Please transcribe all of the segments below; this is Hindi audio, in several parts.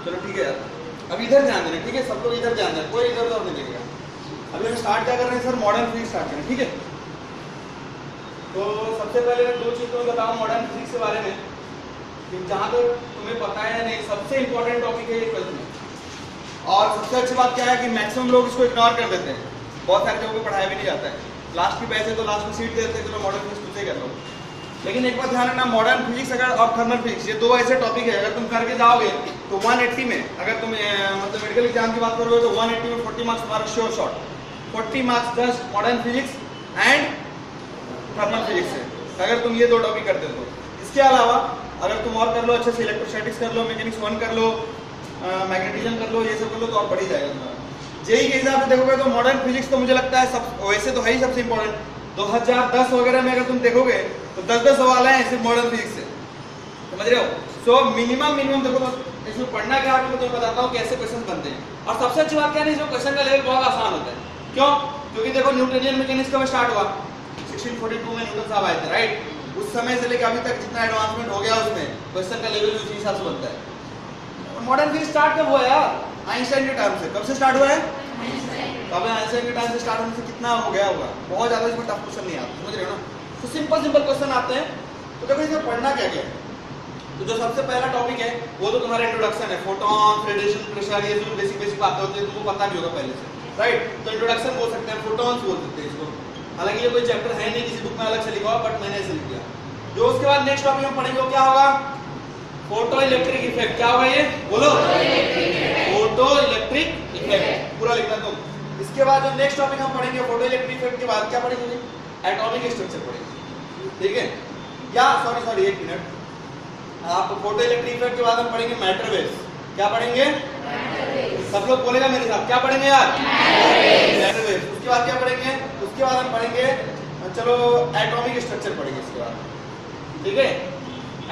चलो ठीक है यार, अब इधर ध्यान देना, ठीक है सब लोग इधर ध्यान देना, कोई इधर उधर नहीं देखेगा। अभी हम स्टार्ट क्या कर रहे हैं सर, मॉडर्न फिजिक्स स्टार्ट करें, ठीक है। तो सबसे पहले मैं 2 चीज़ तो बताऊँ मॉडर्न फिजिक्स के बारे में, कि जहाँ तक तुम्हें पता है या नहीं, सबसे इंपॉर्टेंट टॉपिक है ये 12th में। और सबसे अच्छी बात क्या है कि मैक्सिमम लोग इसको इग्नोर कर देते हैं, बहुत सारे जगहों पे पढ़ाया भी नहीं जाता है। लास्ट की बैच है तो लास्ट में सीट देते हैं, चलो मॉडर्न फिजिक्स तुझे कर लो। लेकिन एक बात ध्यान रखना, मॉडर्न फिजिक्स अगर और थर्मल फिजिक्स, ये 2 ऐसे टॉपिक है, अगर तुम करके जाओगे तो 180 में, अगर तुम मतलब मेडिकल एग्जाम की बात करोगे तो 180 में 40 मार्क्स तुम्हारा sure shot, 40 marks just modern physics and thermal physics है, अगर तुम ये 2 टॉपिक करते हो। इसके अलावा अगर तुम और कर लो अच्छे से, इलेक्ट्रोस्टैटिक्स कर लो, मैकेनिक्स 1 कर लो, मैग्नेटिज्म कर लो, ये सब कर लो तो और बढ़ ही जाएगा तुम्हारा। जेई के हिसाब से देखोगे तो मॉडर्न फिजिक्स तो मुझे लगता है सब वैसे तो है ही सबसे इंपॉर्टेंट। 2010 वगैरह में अगर तुम देखोगे तो 10-10 सवाल हैं सिर्फ मॉडर्न फिजिक्स से, समझ रहे हो। सो मिनिमम देखो तो इसमें पढ़ना क्या है, मैं तुम्हें बताता हूँ कैसे क्वेश्चन बनते हैं। और सबसे अच्छी बात क्या है, इसमें क्वेश्चन का लेवल बहुत आसान होता है। क्यों? क्योंकि देखो न्यूटनियन मैकेनिक्स कब स्टार्ट हुआ, 1642 में न्यूटन साहब आए थे, राइट। उस समय से लेकर अभी तक जितना एडवांसमेंट हो गया उसमें क्वेश्चन का लेवल उसी हिसाब से बनता है। मॉडर्न फिजिक्स स्टार्ट कब हुआ यार, आइंस्टाइन के टाइम से। कब से स्टार्ट हुआ है? तब आइंस्टाइन के टाइम से स्टार्ट होने से कितना हो गया होगा, बहुत ज्यादा इसमें टफ क्वेश्चन नहीं आता, समझ रहे हो ना। तो सिंपल क्वेश्चन आते हैं। तो देखो इसमें पढ़ना क्या क्या है। तो जो सबसे पहला टॉपिक है वो तो तुम्हारा इंट्रोडक्शन है, फोटॉन, रेडिएशन, प्रेशर, ये जो बेसिक बातें होती है तुमको पता भी होगा पहले से, राइट। तो इंट्रोडक्शन बोल सकते हैं, फोटॉन्स बोल सकते हैं इसको। हालांकि ये कोई चैप्टर है नहीं, किसी बुक में अलग से लिखा हुआ, बट मैंने ऐसे लिख दिया। जो उसके बाद नेक्स्ट टॉपिक हम पढ़ेंगे वो क्या होगा, फोटो इलेक्ट्रिक इफेक्ट। क्या होगा ये, बोलो, फोटो इलेक्ट्रिक इफेक्ट, पूरा लिखना तुम। इसके बाद जो नेक्स्ट टॉपिक हम पढ़ेंगे फोटो इलेक्ट्रिक इफेक्ट के बाद क्या पढ़ेंगे, एटॉमिक स्ट्रक्चर पढ़ेंगे, ठीक है। या सॉरी 1 मिनट, आप फोटो इलेक्ट्रिक इफेक्ट के बाद हम पढ़ेंगे मैटर वेव्स। क्या पढ़ेंगे, सब लोग बोलेगा मेरे साथ, क्या पढ़ेंगे यार, मैटर वेव्स। उसके बाद क्या पढ़ेंगे, उसके बाद हम पढ़ेंगे, चलो एटॉमिक स्ट्रक्चर पढ़ेंगे इसके बाद, ठीक है,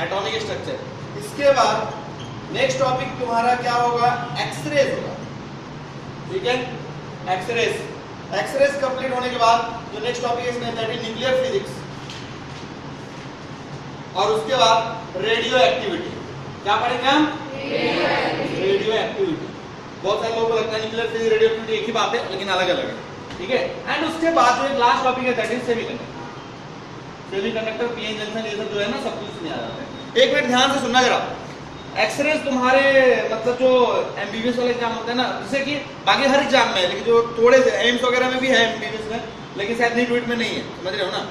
एटॉमिक स्ट्रक्चर। इसके बाद नेक्स्ट टॉपिक तुम्हारा क्या होगा, एक्सरेज होगा, ठीक है, एक्सरेज। एक्सरेज कंप्लीट होने के बाद जो नेक्स्ट टॉपिक है इसमें दैट इज न्यूक्लियर फिजिक्स, और उसके बाद रेडियो एक्टिविटी। क्या पढ़ेंगे हम, रेडियो एक्टिविटी। बहुत सारे लोगों को लगता है न्यूक्लियर फिजिक्स रेडियो एक्टिविटी एक ही बात है, लेकिन अलग अलग है, ठीक है। एंड उसके बाद जो एक लास्ट टॉपिक है that is semiconductor. Semiconductor, PN junction, ये सब जो है ना सब कुछ नहीं आ जाता है। एक मिनट ध्यान से सुनना जरा। एक्सरेज तुम्हारे मतलब जो एमबीबीएस वाले एग्जाम होते हैं ना, जैसे कि बाकी हर एग्जाम में है, लेकिन जो थोड़े से एम्स वगैरह में भी है एमबीबीएस में, लेकिन शायद नीट वीट में नहीं है, समझ रहे हो ना।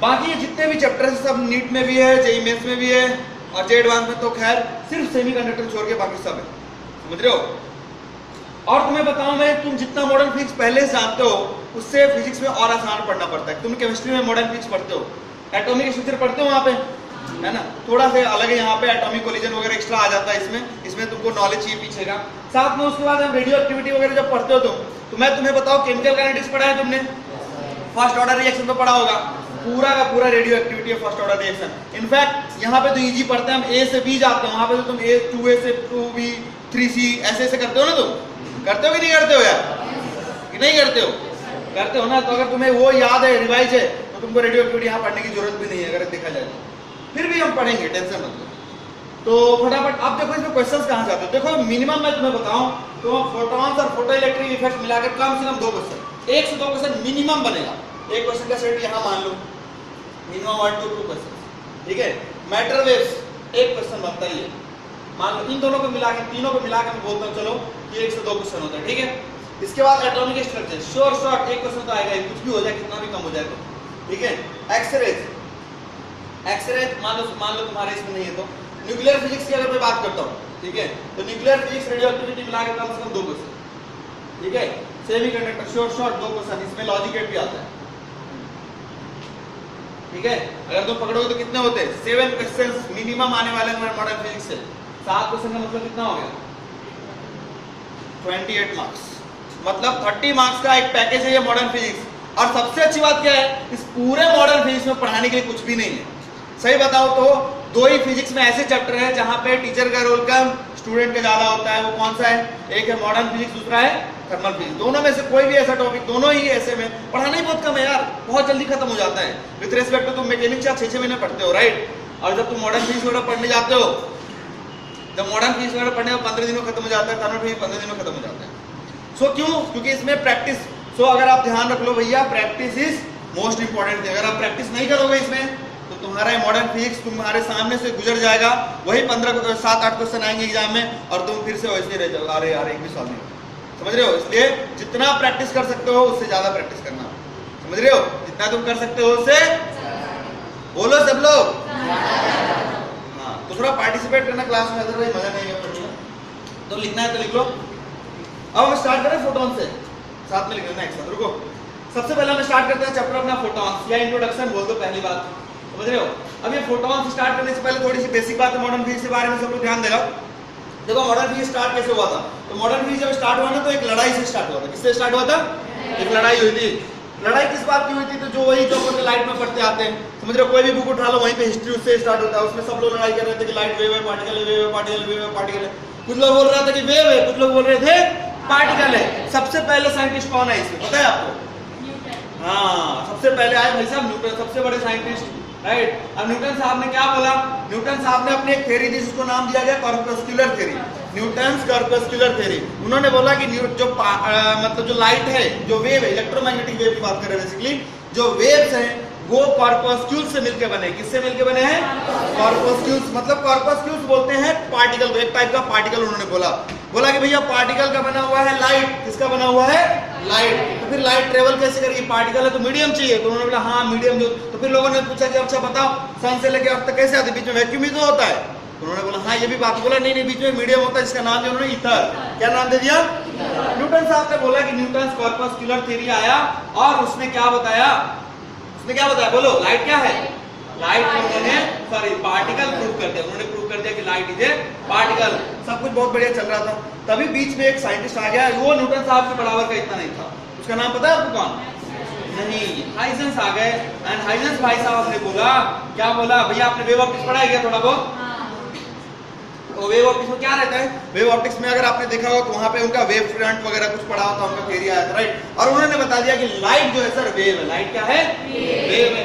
बाकी जितने भी चैप्टर है सब नीट में भी है, जेईई मेंस में भी है, और जे एडवांस में तो खैर सिर्फ सेमीकंडक्टर छोड़ के बाकी सब है, समझ रहे हो। और तुम्हें बताऊं मैं, तुम जितना मॉडर्न फिजिक्स पहले से जानते हो उससे फिजिक्स में और आसान पढ़ना पड़ता है। तुम केमिस्ट्री में मॉडर्न फिजिक्स पढ़ते हो, एटॉमिक स्ट्रक्चर पढ़ते हो वहां पे, है ना, थोड़ा सा अलग है यहाँ पे, एटॉमिक कोलिजन वगैरह एक्स्ट्रा आ जाता है इसमें तुमको नॉलेज चाहिए पीछे का। साथ में उसके बाद हम रेडियो एक्टिविटी वगैरह जब पढ़ते हो तुम, तो मैं तुम्हें बताओ केमिकल काइनेटिक्स पढ़ा है तुमने, फर्स्ट ऑर्डर रिएक्शन तो पढ़ा होगा, पूरा का पूरा रेडियो एक्टिविटी है फर्स्ट ऑर्डर रिएक्शन। इनफैक्ट यहाँ पे तो इजी पढ़ते हैं, हम ए से बी जाते हैं, वहां पे तो तुम ए 2A से 2B 3C ऐसे करते हो ना, तुम करते हो कि नहीं करते हो यार, कि नहीं करते हो, करते हो ना। तो अगर तुम्हें वो याद है, रिवाइज है, तो तुमको रेडियो एक्टिविटी यहाँ पढ़ने की जरूरत भी नहीं है, अगर देखा जाए तो। फिर भी हम पढ़ेंगे, टेंशन मत लो। तो फटाफट अब देखो इसमें क्वेश्चंस कहाँ से आते हैं। देखो मिनिमम मैं तुम्हें बताऊं तो फोटॉन्स और फोटो इलेक्ट्रिक इफेक्ट मिलाकर कम से कम 2 क्वेश्चन, 1 से 2 क्वेश्चन मिनिमम बनेगा। एक क्वेश्चन का सेट यहाँ मान लो, मिनिमम 1 to 2 क्वेश्चन, ठीक है। मैटर वेव्स 1 क्वेश्चन बनता ही है, मान लो इन दोनों को मिला के, तीनों को मिला के मैं बोलता हूँ चलो ये 1 से 2 क्वेश्चन होता है, ठीक है। इसके बाद atomic structure, sure short 1 question तो आएगा, कुछ भी हो जाए, कितना भी कम हो जाए तो, ठीक है। एक्सरेज मान लो तुम्हारे इसमें नहीं है तो। न्यूक्लियर फिजिक्स की अगर मैं बात करता हूँ, ठीक है, तो न्यूक्लियर फिजिक्स रेडियो एक्टिविटी मिला के कम से कम 2 क्वेश्चन, ठीक है। सेमीकंडक्टर श्योर शॉर्ट 2 क्वेश्चन, इसमें लॉजिक गेट भी आता है, ठीक है। अगर तुम पकड़ोगे तो कितने होते हैं, 7 क्वेश्चंस मिनिमम आने वाले हैं मॉडर्न फिजिक्स से। 7 क्वेश्चन का मतलब कितना हो गया, 28 मार्क्स, मतलब 30 मार्क्स का एक पैकेज है ये मॉडर्न फिजिक्स। और सबसे अच्छी बात क्या है, इस पूरे मॉडर्न फिजिक्स में पढ़ाने के लिए कुछ भी नहीं है। सही बताओ तो 2 ही फिजिक्स में ऐसे चैप्टर है जहां पे टीचर का रोल कम, स्टूडेंट का ज्यादा होता है। वो कौन सा है, एक है मॉडर्न फिजिक्स, दूसरा है थर्मल फिजिक्स। दोनों में से कोई भी ऐसा टॉपिक, दोनों ही ऐसे में पढ़ाना ही बहुत कम है यार, बहुत जल्दी खत्म हो जाता है। विद रिस्पेक्ट टू तुम मैकेनिक्स 6-6 महीने पढ़ते हो, राइट। और जब तुम मॉडर्न फिजिक्स वगैरह पढ़ने जाते हो जब मॉडर्न फिजिक्स वगैरह पढ़ने में 15 दिनों खत्म हो जाता है, थर्मोडायनामिक्स 15 दिनों खत्म हो जाता है। सो क्यों? क्योंकि इसमें प्रैक्टिस, सो अगर आप ध्यान रख लो भैया, practice is most important thing. अगर आप प्रैक्टिस नहीं करोगे इसमें तो तुम्हारा मॉडर्न फिजिक्स तुम्हारे सामने से गुजर जाएगा, वही 7-8 क्वेश्चन आएंगे एग्जाम में और तुम फिर से वैसे रह जाओगे, अरे यार एक भी सॉल्व नहीं, समझ रहे हो? इसलिए जितना प्रैक्टिस कर सकते हो उससे ज्यादा प्रैक्टिस करना, समझ रहे हो? जितना तुम कर सकते हो उससे, बोलो सब लोग, हाँ। तो थोड़ा पार्टिसिपेट करना क्लास में, अदरवाइज मजा नहीं आएगा पढ़ने में। तो लिखना है तो लिख लो। अब हम स्टार्ट करें फोटॉन से, साथ में लिख लेना एक साथ। रुको, सबसे पहले हम स्टार्ट करते हैं चैप्टर अपना फोटॉन्स, या इंट्रोडक्शन बोल दो पहली बात, समझ रहे हो? अब ये फोटॉन स्टार्ट करने से पहले थोड़ी सी बेसिक बात है मॉडर्न फिजिक्स के बारे में सब लोग ध्यान देगा। देखो मॉडर्न फिजिक्स स्टार्ट कैसे हुआ था? तो मॉडर्न फिजिक्स जब स्टार्ट हुआ ना तो एक लड़ाई से स्टार्ट हुआ था। किससे स्टार्ट हुआ था? एक लड़ाई हुई थी। लड़ाई किस बात की हुई थी? तो जो वही जो अपन लाइट में पढ़ते आते हैं, समझ रहे हो? कोई भी बुक उठा लो वहीं पे हिस्ट्री उससे स्टार्ट होता है। उसमें सब लोग लड़ाई कर रहे थे कि लाइट वेव है, पार्टिकल है, वेव है, पार्टिकल, वेव है, पार्टिकल है। कुछ लोग बोल रहे थे कि वेव है, कुछ लोग बोल रहे थे पार्टिकल है। सबसे पहले साइंटिस्ट कौन है इसमें, पता है आपको? हाँ, सबसे पहले आए भाई साहब न्यूटन, सबसे बड़े साइंटिस्ट, राइट। अब न्यूटन साहब ने क्या बोला? न्यूटन साहब ने अपनी एक थ्योरी दी जिसको नाम दिया गया corpuscular theory, Newton's corpuscular theory. उन्होंने बोला कि जो मतलब जो लाइट है, जो वेव है, इलेक्ट्रोमैग्नेटिक वेव की बात कर रहे हैं बेसिकली, जो वेव्स हैं वो कॉर्पस्क्यूल्स से मिलकर बने। किससे मिलकर बने हैं? कॉर्पस्क्यूल्स। मतलब कॉर्पस्क्यूल्स बोलते हैं पार्टिकल को, एक टाइप का पार्टिकल। उन्होंने बोला कि भैया पार्टिकल का बना हुआ है लाइट। किसका बना हुआ है? लाइट। तो फिर लाइट ट्रेवल कैसे करेगी? पार्टिकल है तो मीडियम चाहिए। तो उन्होंने बोला हाँ मीडियम जो। तो फिर लोगों ने पूछा कि अच्छा बताओ सन से लेकर अर्थ तक कैसे आती है? बीच में वैक्यूम ही तो होता है। तो उन्होंने बोला हाँ ये भी बात। बोला नहीं बीच में मीडियम होता है, जिसका नाम दिया उन्होंने ईथर। क्या नाम दे दिया? न्यूटन साहब ने बोला कि न्यूटन कॉर्पस्कुलर थ्योरी आया और उसने क्या बताया? बोलो लाइट क्या है? लाइट उन्होंने पार्टिकल प्रूव कर दिया। उन्होंने प्रूव कर दिया कि लाइट इज ए पार्टिकल। सब कुछ बहुत बढ़िया चल रहा था, तभी बीच में एक साइंटिस्ट आ गया। वो न्यूटन साहब के बराबर का इतना नहीं था। उसका नाम पता है आपको कौन? नहीं, हाइजेंस आ गए। एंड हाइजेंस भाई साहब ने बोला, क्या बोला? भैया आपने वेव ऑप्टिक्स पढ़ा है क्या थोड़ा बहुत? तो वेव ऑप्टिक्स में क्या रहता है? वेव ऑप्टिक्स में अगर आपने देखा हो तो वहां पे उनका वेव फ्रंट वगैरह कुछ पढ़ा होता, उनका थ्योरी आया था, राइट। और उन्होंने बता दिया कि लाइट जो है सर वेव है। लाइट क्या है? वेव है।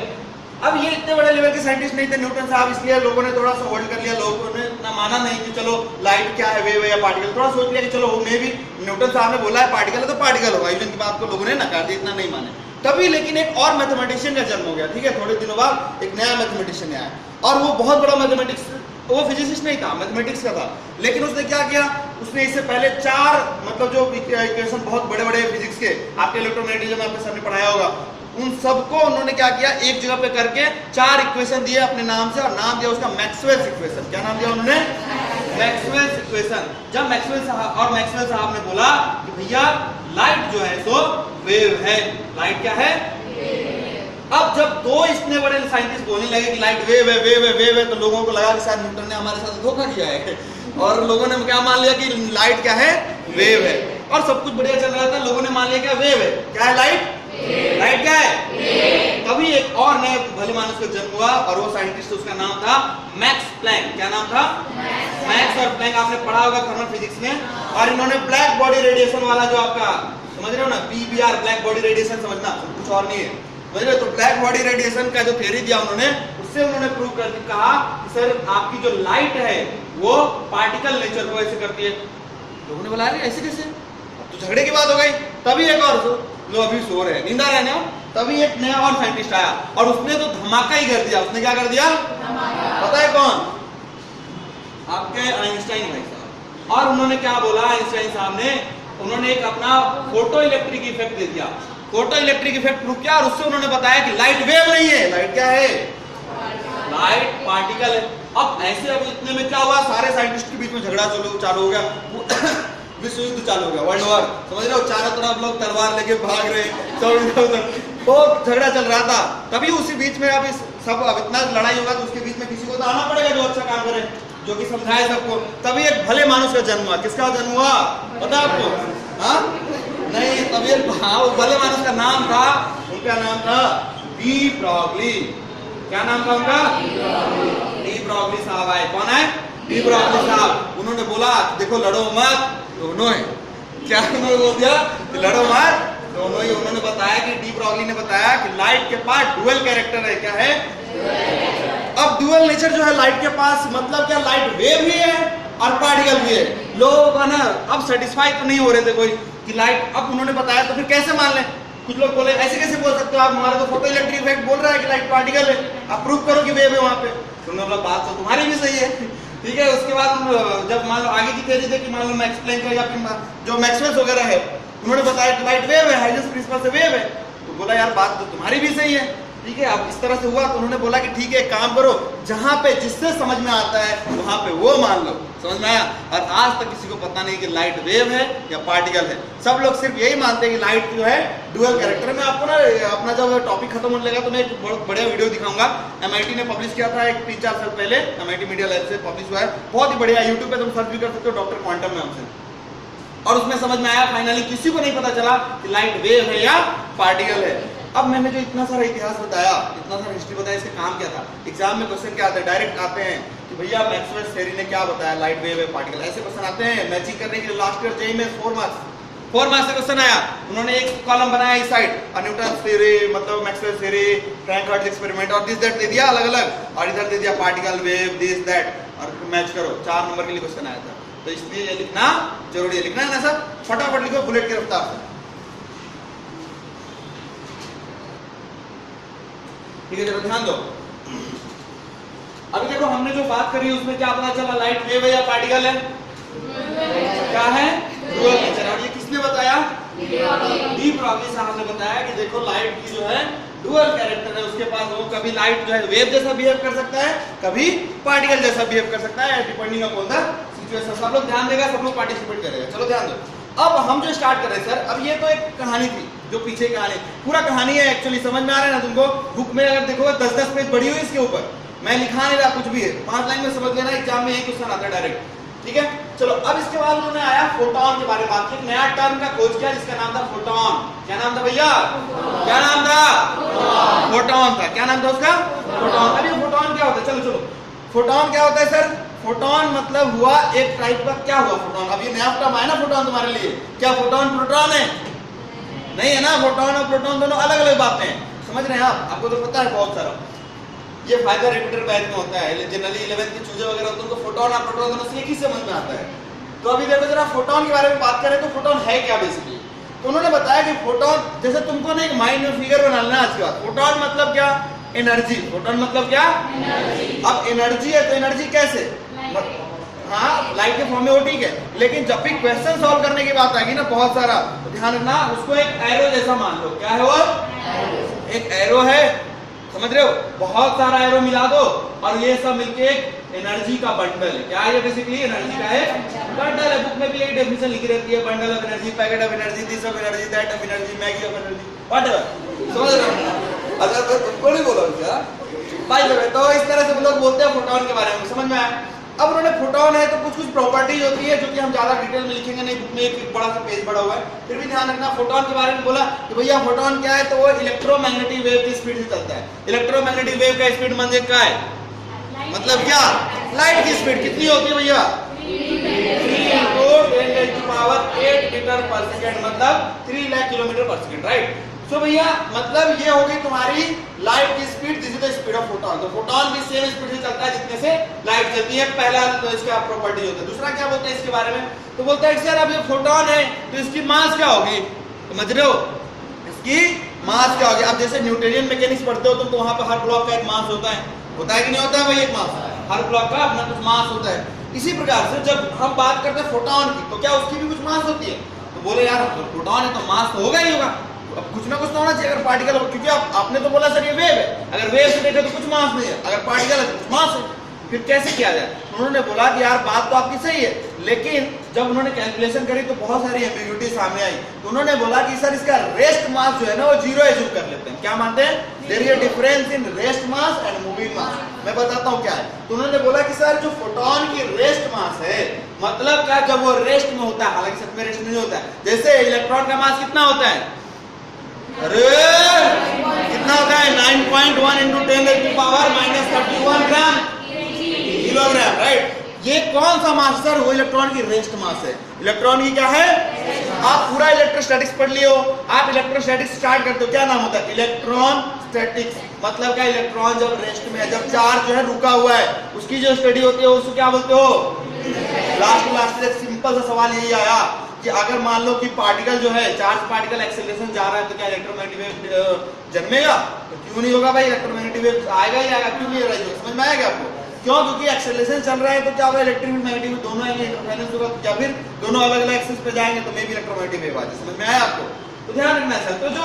अब ये इतने बड़े लेवल के साइंटिस्ट नहीं थे न्यूटन साहब, इसलिए लोगों ने थोड़ा सा होल्ड कर लिया। लोगों ने इतना माना नहीं कि चलो लाइट क्या है, वेव है या पार्टिकल। थोड़ा सोच लिया कि चलो मे भी न्यूटन साहब ने बोला है पार्टिकल है तो पार्टिकल होगा। इवन की बात को लोगों ने नकार दिया, इतना नहीं माने। तभी लेकिन एक और मैथमेटिशियन का जन्म हो गया, ठीक है। थोड़े दिनों बाद एक नया मैथमेटिशियन आया और वो बहुत बड़ा मैथमेटिक्स, वो फिजिसिस्ट नहीं था, मैथमेटिक्स का था। लेकिन उसने क्या किया? उसने इससे पहले 4 मतलब जो इक्वेशन बहुत बड़े बड़े फिजिक्स के, आपके इलेक्ट्रोमैग्नेटिज्म आपके सर ने पढ़ाया होगा, उन सबको उन्होंने क्या किया? एक जगह पे करके 4 इक्वेशन दिए अपने नाम से और नाम दिया उसका मैक्सवेल्स इक्वेशन। क्या नाम दिया उन्होंने? Maxwell's equation. जब मैक्सवेल साहब ने बोला कि भैया लाइट जो है सो वेव है। लाइट क्या है? अब जब 2 इतने बड़े साइंटिस्ट बोलने लगे कि लाइट वेव है, वेव है, वेव है, तो लोगों को लगा कि शायद न्यूटन ने हमारे साथ धोखा किया है। और लोगों ने क्या मान लिया कि लाइट क्या है? वेव है। और सब कुछ बढ़िया चल रहा था, लोगों ने मान लिया क्या? वेव है। क्या है लाइट? लाइट क्या है? तभी एक और नए भले मानुस का जन्म हुआ और वो साइंटिस्ट, उसका नाम था मैक्स प्लैंक। क्या नाम था? मैक्स और प्लैंक आपने पढ़ा होगा थर्मल फिजिक्स में। और इन्होंने ब्लैक बॉडी रेडिएशन वाला जो आपका समझ रहे हो ना, PBR ब्लैक बॉडी रेडिएशन, समझना कुछ और नहीं है, समझ रहे हो? तो ब्लैक बॉडी रेडिएशन का जो थ्योरी दिया उन्होंने, उससे उन्होंने प्रूव करके कहा कि सर आपकी जो लाइट है वो पार्टिकल नेचर को ऐसे करती है। लोगों ने बोला ऐसे कैसे? अब तो झगड़े की बात हो गई। तभी एक और लो अभी सो रहे हैं, नींदा रहने हो, तभी एक नया और साइंटिस्ट आया और उसने तो धमाका ही कर दिया। उसने क्या कर दिया? पता है कौन? आपके आइंस्टाइन भाई साहब। और उन्होंने क्या बोला आइंस्टाइन साहब ने? उन्होंने एक अपना फोटो इलेक्ट्रिक इफेक्ट दे दिया। फोटो इलेक्ट्रिक इफेक्ट प्रूव किया और उससे उन्होंने बताया कि लाइट वेव नहीं है, लाइट क्या है? लाइट पार्टिकल है। अब ऐसे अब इतने में क्या हुआ? सारे साइंटिस्ट के बीच में झगड़ा चालू हो गया। विश्व युद्ध चालू हो गया, वर्ल्ड वॉर, समझ रहे हो? चारों तरफ लोग तलवार लेके भाग रहे हैं, बहुत झगड़ा चल रहा था। तभी उसी बीच में अब इतना लड़ाई होगा तो उसके बीच में किसी को तो आना पड़ेगा जो अच्छा काम करे, जो कि समझाए सबको। तभी एक भले मानुस का जन्म हुआ। किसका जन्म हुआ पता है आपको? हाँ नहीं, तभी वो भले मानुस का नाम था, उनका नाम था डी ब्रॉगली। क्या नाम था उनका? डी ब्रॉगली साहब आए। कौन है? डी ब्रॉगली साहब। उन्होंने बोला देखो लड़ो मत, दोनों है। क्या उन्होंने बोल दिया? लड़ो मत, दोनों ही। उन्होंने बताया कि डी ब्रॉगली ने बताया कि लाइट के पास डुअल कैरेक्टर है। क्या है? अब डुअल नेचर जो है लाइट के पास, मतलब क्या लाइट वेव ही है और पार्टिकल भी है। लोग है ना अब सेटिस्फाई तो नहीं हो रहे थे कोई कि लाइट, अब उन्होंने बताया तो फिर कैसे मान लें। कुछ लोग बोले ऐसे कैसे बोल सकते हो आप, हमारा तो फोटो इलेक्ट्रिक इफेक्ट बोल रहा है कि लाइट पार्टिकल है, आप प्रूव करो कि वेव है वहां पे। तो उन्होंने बोला बात तो तुम्हारी भी सही है, ठीक है। उसके बाद जब मान लो आगे की थ्योरी थी कि मान लो मैं एक्सप्लेन करें या फिर जो मैक्सवेल वगैरह है उन्होंने बताया कि लाइट वेव है, हाइजेंस प्रिंसिपल से वेव है। तो बोला यार बात तो तुम्हारी भी सही है, ठीक है। अब इस तरह से हुआ तो उन्होंने बोला कि ठीक है काम करो, जहां पे जिससे समझ में आता है वहां पे वो मान लो, समझ में आया। और आज तक किसी को पता नहीं कि लाइट वेव है या पार्टिकल है, सब लोग सिर्फ यही मानते हैं कि लाइट जो है डुअल कैरेक्टर है। मैं आपको ना अपना जब टॉपिक खत्म होने लगा तो मैं एक बहुत बढ़िया वीडियो दिखाऊंगा, MIT ने पब्लिश किया था एक 3-4 साल पहले, MIT मीडिया लैब से पब्लिश हुआ है, बहुत ही बढ़िया, यूट्यूब पे तुम सर्च भी कर सकते हो डॉक्टर क्वांटम नाम से। और उसमें समझ में आया फाइनली किसी को नहीं पता चला कि लाइट वेव है या पार्टिकल है। अब मैंने जो इतना सारा इतिहास बताया, इतना सारा हिस्ट्री बताया, इसका काम क्या था। एग्जाम में क्वेश्चन क्या आते हैं, डायरेक्ट आते हैं कि भैया मैक्सवेल थ्योरी ने क्या बताया, लाइट वेव है पार्टिकल, ऐसे क्वेश्चन आते हैं। मैचिंग करने के लिए लास्ट ईयर जेईई में 4 मार्क्स से क्वेश्चन आया। उन्होंने एक कॉलम बनाया इस साइड, न्यूटन थ्योरी मतलब Maxwell theory, Franck Hertz experiment और दिस दैट दे दिया अलग अलग, और इधर दे दिया पार्टिकल वेव दिस दैट, और मैच करो। 4 नंबर के लिए क्वेश्चन आया था, तो इसलिए ये लिखना जरूरी है। लिखना है ना सब, फटाफट लिखो बुलेट की रफ्तार से, ठीक है। चलो ध्यान दो, अभी देखो हमने जो बात करी उसमें क्या पता चला, लाइट वेव है या पार्टिकल है, क्या है, डुअल नेचर। और ये किसने बताया, डी ब्रॉगली साहब ने बताया कि देखो लाइट की जो है डुअल कैरेक्टर है, उसके पास वो कभी लाइट जो है वेव जैसा बिहेव कर सकता है, कभी पार्टिकल जैसा बिहेव कर सकता है, डिपेंडिंग अपॉन द सिचुएशन। सब लोग ध्यान देगा, सब लोग पार्टिसिपेट करेगा। चलो ध्यान दो, अब हम जो स्टार्ट कर रहे हैं सर, अब ये तो एक कहानी थी, जो पीछे कहानी पूरा कहानी है एक्चुअली, समझ में आ रहा है ना तुमको। बुक में अगर देखोगे 10-10 पेज बड़ी हुई इसके ऊपर, मैं लिखा नहीं रहा कुछ भी है, 5 लाइन में समझ लेना, एग्जाम में यही क्वेश्चन आता है डायरेक्ट, ठीक है। चलो अब इसके बाद उन्होंने आया फोटोन के बारे में बात की, नया टर्म का खोज किया जिसका नाम था फोटोन। क्या नाम था भैया, क्या नाम था, फोटोन था। क्या नाम था उसका, फोटोन। अभी फोटोन क्या होता है, चलो फोटोन क्या होता है सर, फोटोन मतलब हुआ एक टाइप का, क्या हुआ फोटोन। अब ये नया टर्म आया ना फोटोन तुम्हारे लिए, क्या फोटोन प्रोटॉन है, नहीं है ना। फोटोन और प्रोटॉन दोनों अलग अलग बातें हैं, समझ रहे हैं आप, आपको तो पता है बहुत सारा। ये फाइबर रिपीटर बैच में होता है, जनरली 11th के चूजे वगैरह होते हैं उनको फोटोन और प्रोटॉन दोनों से एक ही समझ में आता है। तो अभी देखो जरा फोटोन के बारे में बात करें तो फोटोन है क्या बेसिकली। तो उन्होंने बताया कि फोटोन, जैसे तुमको ना एक माइंड में फिगर बनाना है आज के बाद, फोटोन मतलब क्या, एनर्जी। फोटोन मतलब क्या, एनर्जी। अब एनर्जी है तो एनर्जी कैसे, हाँ लाइट के फॉर्म में वो ठीक है, लेकिन जब भी क्वेश्चन सॉल्व करने की बात आएगी ना बहुत सारा, तो ध्यान रखना उसको एक एरो जैसा मान लो। क्या है वो, एक एरो है, समझ रहे हो, बहुत सारा एरो मिला दो और ये सब मिलके एक एनर्जी का बंडल है। क्या है बेसिकली, एनर्जी का एक बंडल है। बुक में भी यही डेफिनेशन लिखी रहती है, bundle of energy, packet of energy, this of energy, that of energy, Maggi of energy, whatever, समझ रहे हो। अच्छा तो तुमको नहीं बोला क्या भाई, तो इस तरह से लोग बोलते हैं फोटोन के बारे में, समझ में आया। अब उन्होंने फोटोन है तो कुछ प्रॉपर्टीज होती है जो कि हम ज्यादा डिटेल में लिखेंगे नहीं, बुक में एक बड़ा सा पेज बड़ा हुआ है, फिर भी ध्यान रखना। फोटोन के बारे में बोला कि भैया फोटोन क्या है, तो वो इलेक्ट्रोमैग्नेटिक वेव की स्पीड से चलता है। इलेक्ट्रोमैग्नेटिक वेव का स्पीड म्हणजे क्या है, मतलब क्या, लाइट की स्पीड कितनी होती है भैया, 3×10⁸ मीटर पर सेकेंड, मतलब 3 लाख किलोमीटर पर सेकेंड, राइट। तो भैया मतलब ये हो गई तुम्हारी लाइट की speed, this is the speed of photon. तो फोटोन भी सेम स्पीड से चलता है जितने से लाइट चलती है, पहला तो इसका प्रॉपर्टी होता है। दूसरा क्या बोलते हैं इसके बारे में, तो बोलते हैं सर अब ये फोटोन है तो इसकी मास क्या होगी, समझ रहे हो, इसकी मास क्या होगी। अब जैसे न्यूटोनियन मैकेनिक्स पढ़ते हो तुम, तो वहां पर हर ब्लॉक का एक मास होता है कि नहीं होता है भाई, एक मास, हर ब्लॉक का अपना कुछ मास होता है। इसी प्रकार से जब हम बात करते हैं फोटोन की, तो क्या उसकी भी कुछ मास होती है। तो बोले यार फोटोन है तो मास तो होगा ही होगा, अब कुछ ना कुछ तो होना चाहिए। अगर पार्टिकल, क्योंकि आपने तो बोला सर ये वेव है, अगर वेव से देखे तो कुछ मास नहीं है, अगर पार्टिकल है तो कुछ मास है, फिर कैसे किया जाए। उन्होंने बोला कि यार बात तो आपकी सही है, लेकिन जब उन्होंने कैलकुलेशन करी तो बहुत सारी एम्बिग्यूटी सामने आई। तो उन्होंने बोला कि सर इसका रेस्ट मास जो है ना वो 0 एज्यूम कर लेते हैं। क्या मानते हैं, there is a difference in rest mass and moving mass. मैं बताता हूँ क्या है। तो उन्होंने बोला कि सर जो फोटोन की रेस्ट मास है, मतलब क्या, जब वो रेस्ट में होता है, हालांकि सच में रेस्ट नहीं होता है, जैसे इलेक्ट्रॉन का मास कितना होता है, अरे कितना होता है, 9.1 × 10⁻⁻31 ग्राम किलोग्राम, राइट। ये कौन सा मास सर, वो इलेक्ट्रॉन की रेस्ट मास है। इलेक्ट्रॉन की क्या है, आप पूरा इलेक्ट्रोस्टैटिक्स पढ़ लियो, आप इलेक्ट्रोस्टैटिक्स स्टार्ट करते हो, क्या नाम होता है, इलेक्ट्रॉन स्टैटिक्स। मतलब क्या, इलेक्ट्रॉन जब रेस्ट में है, जब चार्ज जो है रुका हुआ है, उसकी जो स्टडी होती है उसको क्या बोलते हो, लास्ट में सिंपल सा सवाल यही आया कि अगर मान लो कि पार्टिकल जो है, चार्ज पार्टिकल एक्सेलरेशन जा रहा है तो क्या इलेक्ट्रोमैग्नेटिक वेव जन्मेगा? तो क्यों नहीं होगा भाई, इलेक्ट्रोमैग्नेटिक वेव आएगा ही आएगा, क्यों नहीं आ रहा है? समझ में आएगा आपको? क्यों? क्योंकि एक्सेलरेशन चल रहा है तो क्या होगा, इलेक्ट्रिक फील्ड मैग्नेटिक फील्ड दोनों आएंगे, इंटरफेरेंस होगा, या फिर दोनों अलग अलग एक्सिस पे जाएंगे तो मे भी इलेक्ट्रोमैग्नेटिक वेव आ जाए। समझ में आया आपको? तो ध्यान रखना है सर। तो जो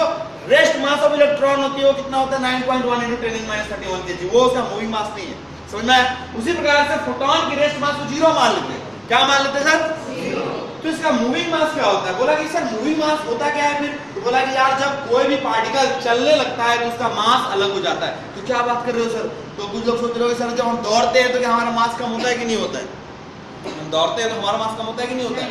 रेस्ट मास ऑफ इलेक्ट्रॉन होती है वो कितना होता है? 9.1 × 10⁻³ kg, वो उसका मूविंग मास नहीं है। समझ में आया? उसी प्रकार से फोटोन की रेस्ट मास को 0 मान लेते हैं। क्या मान लेते हैं सर? 0। तो इसका मूविंग मास क्या होता है? बोला कि सर मूविंग मास होता क्या है फिर? तो बोला कि यार जब कोई भी पार्टिकल चलने लगता है तो उसका मास अलग हो जाता है। तो क्या बात कर रहे हो सर? तो कुछ लोग सोच रहे हो सर जब हम दौड़ते हैं तो क्या हमारा मास कम होता है कि नहीं होता है? हम दौड़ते हैं तो हमारा मास कम होता है कि नहीं होता है?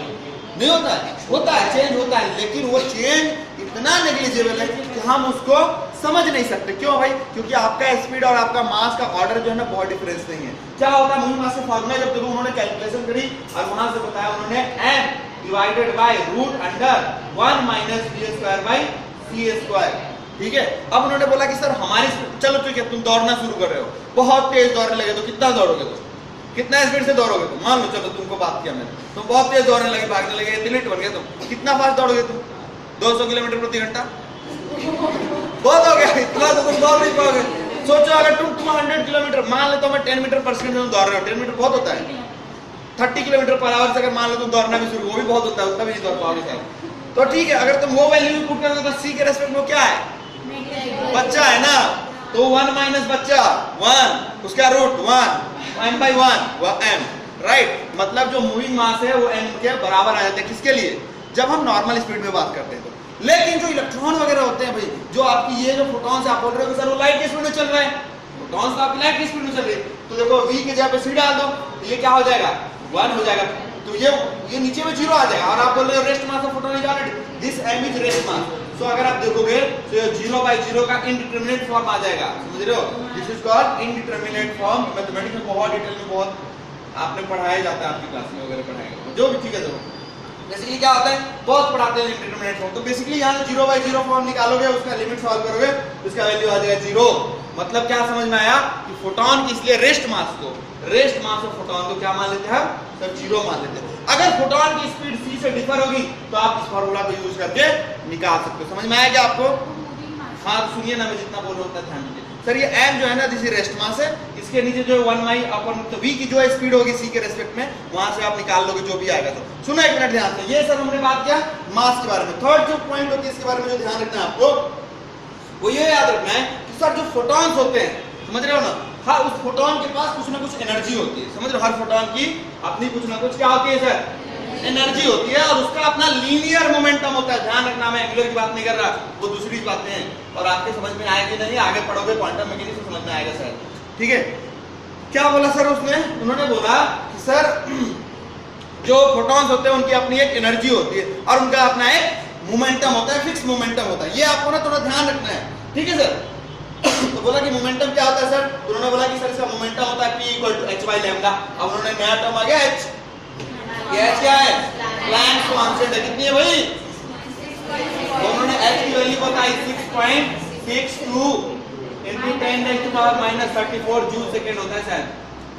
नहीं होता है, होता है, चेंज होता है, लेकिन वो चेंज इतना नेग्लिजिबल है कि हम उसको समझ नहीं सकते। क्यों भाई? क्योंकि आपका स्पीड और आपका मास का ऑर्डर जो है ना बहुत डिफरेंस नहीं है। क्या होता है मूविंग मास का फार्मूला? जब देखो उन्होंने कैलकुलेशन करी और वहां से बताया उन्होंने m divided by root under 1 minus v²/c²। ठीक है, अब उन्होंने बोला कि सर हमारी, चलो ठीक है तुम दौड़ना शुरू कर रहे हो, बहुत तेज दौड़ने लगे तो कितना दौड़ोगे तुम? कितना स्पीड से दौड़ोगे तुम? मान लो चलो तुमको बात किया मैंने, तुम बहुत तेज दौड़ने लगे, भागने लगे, एथलीट बन गए तुम, कितना फास्ट दौड़ोगे तुम? 200 किलोमीटर प्रति घंटा? बहुत हो गया, इतना तो तुम दौड़ नहीं पाओगे। सोचो अगर तुम 200 किलोमीटर, मान लो तो मैं 10 मीटर पर सेकंड में दौड़ रहे हो, 10 मीटर बहुत होता है, 30 किलोमीटर पर आवर से अगर मान लो तुम दौड़ना भी शुरू, वो भी बहुत होता है, उतना भी नहीं दौड़ पाओगे शायद। तो ठीक है, अगर तुम वो वैल्यू पुट करोगे तो c के रेस्पेक्ट में क्या है? बच्चा है ना, तो 1 माइनस बच्चा 1, उसका रूट 1, m/1 वह m, राइट? मतलब जो मूविंग मास है वो m के बराबर आ जाता है। किसके लिए? जब हम नॉर्मल स्पीड में बात करते हैं तो। लेकिन जो इलेक्ट्रॉन वगैरह होते हैं भाई, जो आपकी ये जो फोटॉन्स आप बोल रहे हो सर वो लाइट की स्पीड में चल रहा है, फोटॉन्स तो आपकी लाइट की स्पीड में चल रही है, तो देखो v के जगह पे c डाल दो तो ये क्या हो जाएगा? 1 हो जाएगा, तो ये नीचे में 0 आ जाएगा। और आप बोल रहे हो rest mass of photon is already this m is rest mass. So अगर आप देखोगे तो ये 0/0 का इनडिटरमिनेट फॉर्म आ जाएगा। समझ रहे हो? This is called indeterminate form. Mathematics में बहुत डिटेल में बहुत आपने पढ़ाया जाता है, आपकी क्लास में वगैरह पढ़ाएंगे जो भी, ठीक है। देखो बेसिकली क्या होता है, बहुत पढ़ाते हैं इनडिटरमिनेट फॉर्म। तो बेसिकली यहाँ 0/0 फॉर्म निकालोगे, उसका लिमिट सॉल्व करोगे, उसका वैल्यू आ जाएगा 0। मतलब क्या समझ में आया कि फोटोन की, इसलिए रेस्ट मास को, रेस्ट मास ऑफ फोटोन को क्या मान लेते हैं? सब 0 मान लेते हैं। अगर फोटोन की स्पीड c से डिफर होगी तो आप इस फार्मूला को यूज करके निकाल सकते हो। समझ में आया क्या आपको? हाँ सुनिए ना, मैं जितना बोल रहा हूं उतना ध्यान दीजिए। सर ये m जो है ना दिस रेस्ट मास है, इसके नीचे जो 1/, तो v की जो स्पीड होगी c के रेस्पेक्ट में, वहां से आप निकाल लोगे जो भी आएगा। तो सुनो एक मिनट ध्यान से, ये सर हमने बात किया मास के बारे में। थर्ड जो पॉइंट होती है इसके बारे में जो ध्यान रखना है आपको, वो ये याद रखना है कि सर जो फोटॉन्स होते हैं, समझ रहे हो ना, हाँ उस फोटोन के पास कुछ ना कुछ एनर्जी होती है। समझ रहे हो? हर फोटोन की अपनी कुछ ना कुछ क्या होती है सर? एनर्जी होती है, और उसका अपना लीनियर मोमेंटम होता है। ध्यान रखना, मैं एंगुलर की बात नहीं कर रहा, वो दूसरी बातें हैं और आपके समझ में आएगी नहीं, आगे पढ़ोगे क्वांटम मैकेनिक्स समझ में आएगा सर। ठीक है, क्या बोला सर उसने? उन्होंने बोला कि सर जो फोटॉन्स होते हैं उनकी अपनी एक एनर्जी होती है और उनका अपना एक मोमेंटम होता है, फिक्स मोमेंटम होता है। ये आपको ना थोड़ा ध्यान रखना है, ठीक है सर? तो बोला कि मोमेंटम क्या होता है सर? तो उन्होंने बोला कि सर इसका मोमेंटम होता है p = h/λ। अब उन्होंने नया टर्म आ गया h, ये h क्या है? प्लैंक्स कांस्टेंट है। कितनी है भाई? तो उन्होंने h की वैल्यू बताई 6.62 × 10⁻³ जूल सेकंड होता है शायद,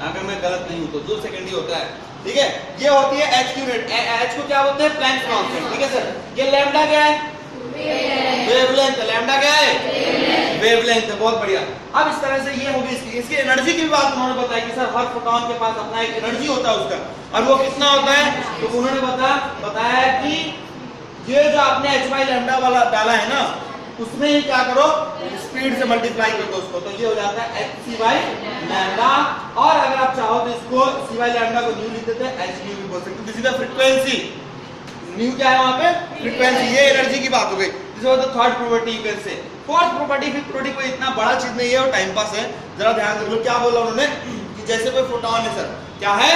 अगर मैं गलत नहीं हूं तो जूल सेकंड ही होता है। ठीक है, ये होती है h की यूनिट। h को क्या बोलते हैं? Planck's constant. ठीक है सर, ये लैम्डा क्या है? वेवलेंथ। लैम्डा क्या है? वेवलेंथ है। बहुत बढ़िया। अब इस तरह से ये होगी इसकी एनर्जी की भी बात उन्होंने बताया कि सर हर फोटोन के पास अपना एक एनर्जी होता है उसका, और वो कितना होता है? तो उन्होंने बताया कि ये जो आपने h/λ वाला डाला है ना, उसमें ही क्या करो, स्पीड से मल्टीप्लाई कर दो उसको, तो ये हो जाता है hc/λ। और अगर आप चाहो तो इसको c/λ को न्यू लिख देते हैं, h न्यू भी बोल सकते हैं। This is the frequency. New क्या है वहां पे? फ्रीक्वेंसी। ये एनर्जी की बात हो गई। This was the third property you can say. Fourth property, fifth property कोई इतना बड़ा चीज नहीं है और टाइम पास है, जरा ध्यान रख लो। क्या बोला उन्होंने कि जैसे कोई फोटोन है सर, क्या है?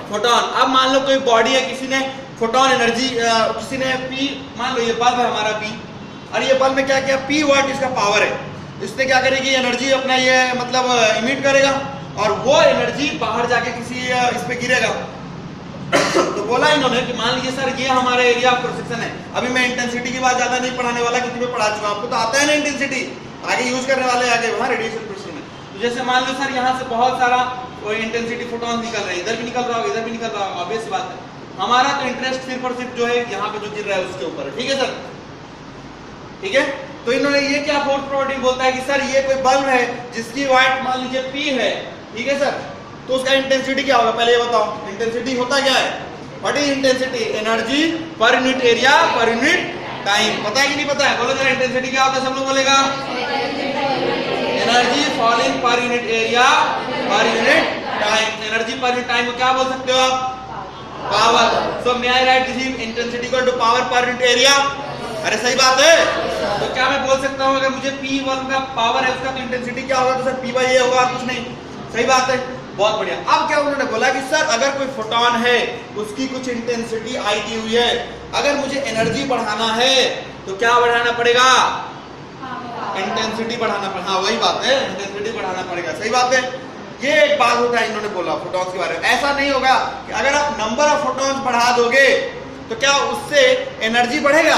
फोटोन। अब मान लो कोई बॉडी है, किसी ने फोटोन एनर्जी, किसी ने p, मान लो ये बल्ब है हमारा p, और ये बल्ब में क्या किया? p वाट इसका पावर है। इसने क्या करेगी? एनर्जी अपना ये मतलब इमिट करेगा और वो एनर्जी बाहर जाके किसी इस पे गिरेगा। तो बोला इन्होंने कि मान लीजिए सर ये हमारा एरिया ऑफ क्रॉस सेक्शन है। अभी मैं इंटेंसिटी की बात ज्यादा नहीं पढ़ाने वाला, क्योंकि मैं पढ़ा चुका हूं, आपको तो आता है ना इंटेंसिटी, आगे यूज करने वाले आगे वहां रेडिएशन प्रोसेस में। तो जैसे मान लो सर यहाँ से बहुत सारा कोई इंटेंसिटी फोटॉन निकल रहे हैं, इधर भी निकल रहा होगा, इधर भी निकल रहा होगा, ऑब्वियस सी बात है। हमारा तो इंटरेस्ट सिर्फ और सिर्फ जो है यहाँ पे जो गिर रहा है उसके ऊपर है, ठीक है सर, ठीक है। तो इन्होंने ये क्या फोर्स प्रॉपर्टी बोलता है कि सर ये कोई बल्ब है जिसकी वाट मान लीजिए P है, ठीक है सर, तो उसका इंटेंसिटी क्या होगा, पहले ये बताओ, इंटेंसिटी होता क्या है, what is intensity, energy per unit area per unit time, पता है कि नहीं पता है, बोलो जरा इंटेंसिटी क्या होता है, सब लोग बोलेगा, energy falling per unit area per unit time, energy per unit time को क्या बोल सकते हो आप, power. So may I write this intensity equal to power per unit area, अरे सही बात है। तो क्या मैं बोल सकता हूँ अगर मुझे P1 का पावर है उसका तो इंटेंसिटी क्या होगा, तो सर P बाई ए होगा, कुछ नहीं, सही बात है, बहुत बढ़िया। अब क्या उन्होंने बोला कि सर अगर कोई फोटॉन है उसकी कुछ इंटेंसिटी आई दी हुई है, अगर मुझे एनर्जी बढ़ाना है तो क्या बढ़ाना पड़ेगा, इंटेंसिटी बढ़ाना पड़ेगा, हाँ वही बात है, इंटेंसिटी बढ़ाना पड़ेगा, सही बात है। ये एक बात होता है इन्होंने बोला फोटॉन्स के बारे में। ऐसा नहीं होगा कि अगर आप नंबर ऑफ फोटॉन्स बढ़ा दोगे तो क्या उससे एनर्जी बढ़ेगा,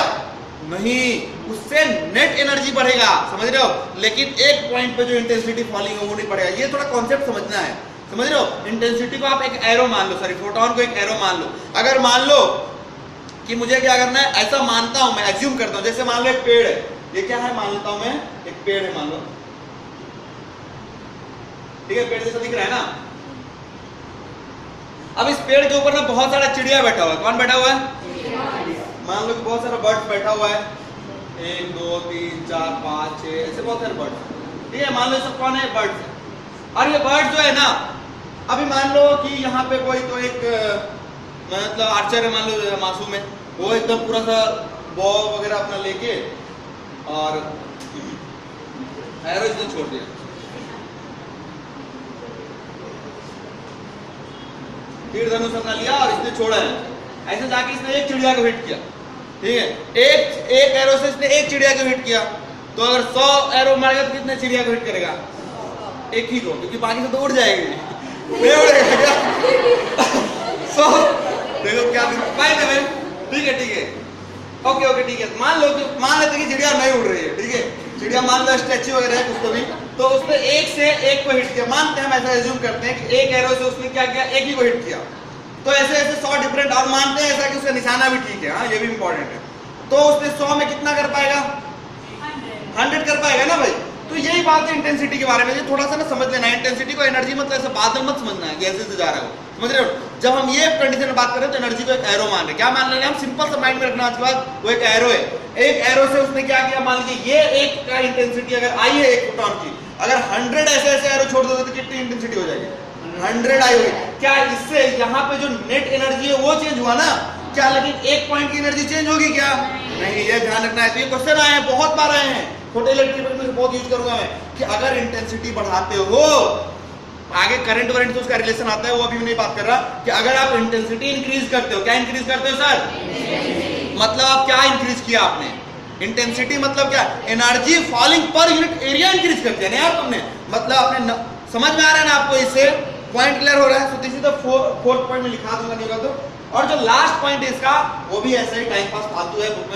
नहीं, उससे नेट एनर्जी बढ़ेगा, समझ रहे हो, लेकिन एक पॉइंट पे जो इंटेंसिटी फॉलिंग है वो नहीं बढ़ेगा। ये थोड़ा कॉन्सेप्ट समझना है, समझ रहे हो। इंटेंसिटी को आप एक एरो मान लो, सॉरी फोटॉन को एक एरो मान लो। अगर मान लो कि मुझे क्या करना है, ऐसा मानता हूं मैं, एज्यूम करता हूं, जैसे मान लो एक पेड़ है, ये क्या है मान लेता हूं मैं, एक पेड़ है मान लो, ठीक है, पेड़ जैसा दिख रहा है ना। अब इस पेड़ के ऊपर ना बहुत सारा चिड़िया बैठा हुआ है, कौन बैठा हुआ है, मान लो कि बहुत सारा बर्ड्स बैठा हुआ है, 1 2 3 4 5 6 ऐसे बहुत सारे बर्ड्स, ठीक है, मान लो सब कौन है, बर्ड्स है। और ये बर्ड्स जो है ना, अभी मान लो कि यहाँ पे कोई तो एक मतलब आर्चर है, मान लो मासूम है, वो एकदम पूरा सा बॉ वगैरह अपना लेके और एरो इसने छोड़ दिया, तीर धनुष अपना लिया और इसने छोड़ा है, ऐसे जाके इसने एक चिड़िया को हिट किया, ठीक है, एक एरो से इसने एक चिड़िया को हिट किया, तो अगर 100 एरो मारेगा तो कितने चिड़िया को हिट करेगा, एक ही को, क्योंकि बाकी से तो उड़ जाएगी, नहीं उड़ेगा क्या 100, देखो क्या बाय द वे, ठीक है ठीक है, ओके ठीक है, मान लेते कि चिड़िया नहीं उड़ रही है, ठीक है, चिड़िया मान लो स्टैच्यू वगैरह है कुछ तो भी, तो उसने एक से एक को हिट किया, मानते हैं हम ऐसा एज्यूम करते हैं कि एक एरो से उसने क्या किया, एक ही को हिट किया, तो ऐसे ऐसे 100 डिफरेंट, और मानते हैं ऐसा कि उसका निशाना भी ठीक है, हाँ ये भी इंपॉर्टेंट है, तो उसने 100 में कितना कर पाएगा, 100 कर पाएगा ना भाई। तो यही बात है इंटेंसिटी के बारे में, ये थोड़ा सा ना समझ लेना, इंटेंसिटी को एनर्जी मतलब ऐसे बादल मत समझना है कि ऐसे से जा रहा हो, समझ रहे हो। जब हम ये कंडीशन में बात करें तो एनर्जी को एक एरो मान रहे, क्या मान रहे हैं हम, सिंपल सा माइंड में रखना आज के बाद, वो एक एरो है, एक एरो से उसने क्या किया, मान लीजिए ये एक का इंटेंसिटी अगर आई है एक फोटॉन की, अगर 100 ऐसे ऐसे एरो छोड़ दोगे तो कितनी इंटेंसिटी हो जाएगी, 100 आई होगी। क्या इससे यहाँ पे जो नेट एनर्जी है वो चेंज हुआ ना, क्या लेकिन एक पॉइंट की एनर्जी चेंज होगी क्या, नहीं, ये ध्यान रखना है। तो ये क्वेश्चन आए हैं, बहुत बार आए हैं, छोटे इलेक्ट्रिक में बहुत यूज करूंगा मैं, कि अगर इंटेंसिटी बढ़ाते हो, आगे करंट वरेंट से उसका रिलेशन आता है, वो अभी नहीं बात कर रहा, कि अगर आप इंटेंसिटी इंक्रीज करते हो, क्या इंक्रीज करते हो सर, मतलब आप क्या इंक्रीज किया आपने, इंटेंसिटी मतलब क्या, energy falling per unit area increase कर दिया ना यार तुमने, मतलब आपने समझ में आ रहा है ना आपको, इससे पॉइंट क्लियर हो रहा है। So this is the fourth point में लिखा दूंगा, नहीं होगा तो। और जो लास्ट पॉइंट है इसका, वो भी ऐसे ही टाइम पास फालतू है, बुक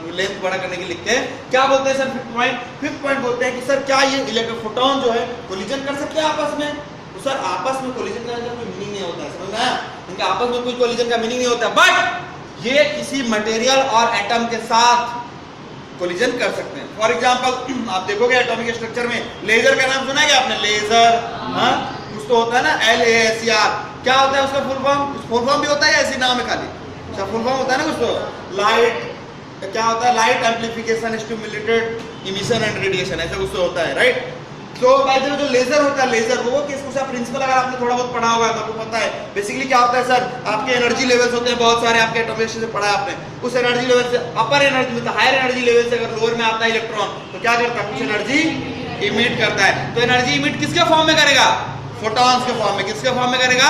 में लेंथ बड़ा करने के लिखते हैं, क्या बोलते हैं सर, फिफ्थ पॉइंट बोलते हैं कि सर क्या ये इलेक्ट्रोफोटॉन जो है कोलिजन कर सकते हैं आपस में, तो सर आपस में कोलिजन का कोई मीनिंग नहीं होता है, समझ में आया, इनका आपस में कोई कोलिजन का मीनिंग नहीं होता, बट ये किसी मटेरियल और एटम के साथ कोलिजन कर सकते हैं। फॉर एग्जांपल आप देखोगे एटॉमिक स्ट्रक्चर में, लेजर का नाम सुना है क्या आपने, लेजर, हाँ कुछ तो होता है ना, LASER, क्या होता है उसका फुल फॉर्म भी होता है, ऐसी नाम है खाली, अच्छा फुल फॉर्म होता है ना कुछ तो, लाइट, क्या होता है, light amplification stimulated emission and radiation, ऐसा कुछ तो होता है, राइट। तो बाय द वे जो लेजर होता है, लेजर वो किसका प्रिंसिपल अगर आपने थोड़ा बहुत पढ़ा होगा तो आपको पता है, बेसिकली क्या होता है सर, आपके एनर्जी लेवल्स होते हैं बहुत सारे, आपके एटॉमिक से पढ़ा है आपने, उस एनर्जी लेवल से अपर एनर्जी मतलब हायर एनर्जी लेवल से अगर लोअर में आता है इलेक्ट्रॉन, तो क्या करता है, कुछ एनर्जी इमिट करता है, तो एनर्जी इमिट किसके फॉर्म में करेगा, फोटॉन्स के फॉर्म में, किसके फॉर्म में करेगा,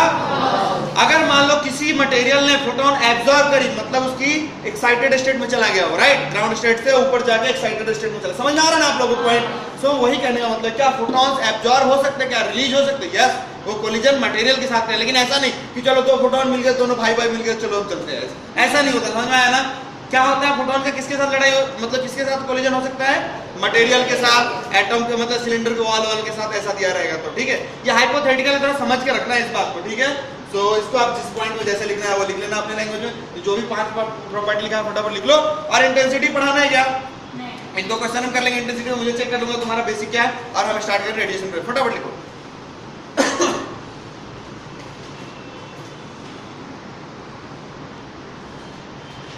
अगर मान लो किसी मटेरियल ने फोटोन एब्जॉर्ब करी, मतलब उसकी एक्साइटेड स्टेट में चला गया हो, राइट, ग्राउंड स्टेट से ऊपर जाके एक्साइटेड स्टेट में चला, समझ आ रहा है ना आप लोगों को पॉइंट। सो वही कहने का मतलब, क्या फोटॉन्स एब्जॉर्ब हो सकते हैं, क्या रिलीज हो सकते हैं, यस, वो कोलिजन मटेरियल के साथ है, लेकिन ऐसा नहीं कि चलो दो फोटोन मिल गए, दोनों भाई भाई मिल गए, चलो हम चलते हैं, ऐसा नहीं होता, समझ में आया ना। क्या होता है फोटोन का किसके साथ लड़ाई मतलब किसके साथ कोलिजन हो सकता है? मटेरियल के साथ, एटम के मतलब सिलेंडर के वॉल के साथ ऐसा दिया रहेगा तो ठीक है। ये हाइपोथेटिकल थोड़ा समझ के रखना है इस बात को, ठीक है। तो इसको आप जिस पॉइंट में जैसे लिखना है वो लिख लेना अपने लैंग्वेज में, जो भी 5 प्रॉपर्टी लिखा है फटाफट लिख लो। और इंटेंसिटी पढ़ाना है क्या? इन 2 क्वेश्चन हम कर लेंगे। इंटेंसिटी में मुझे चेक कर लूंगा तुम्हारा बेसिक क्या है और हम स्टार्ट करें रेडिएशन पे। फटाफट लिखो।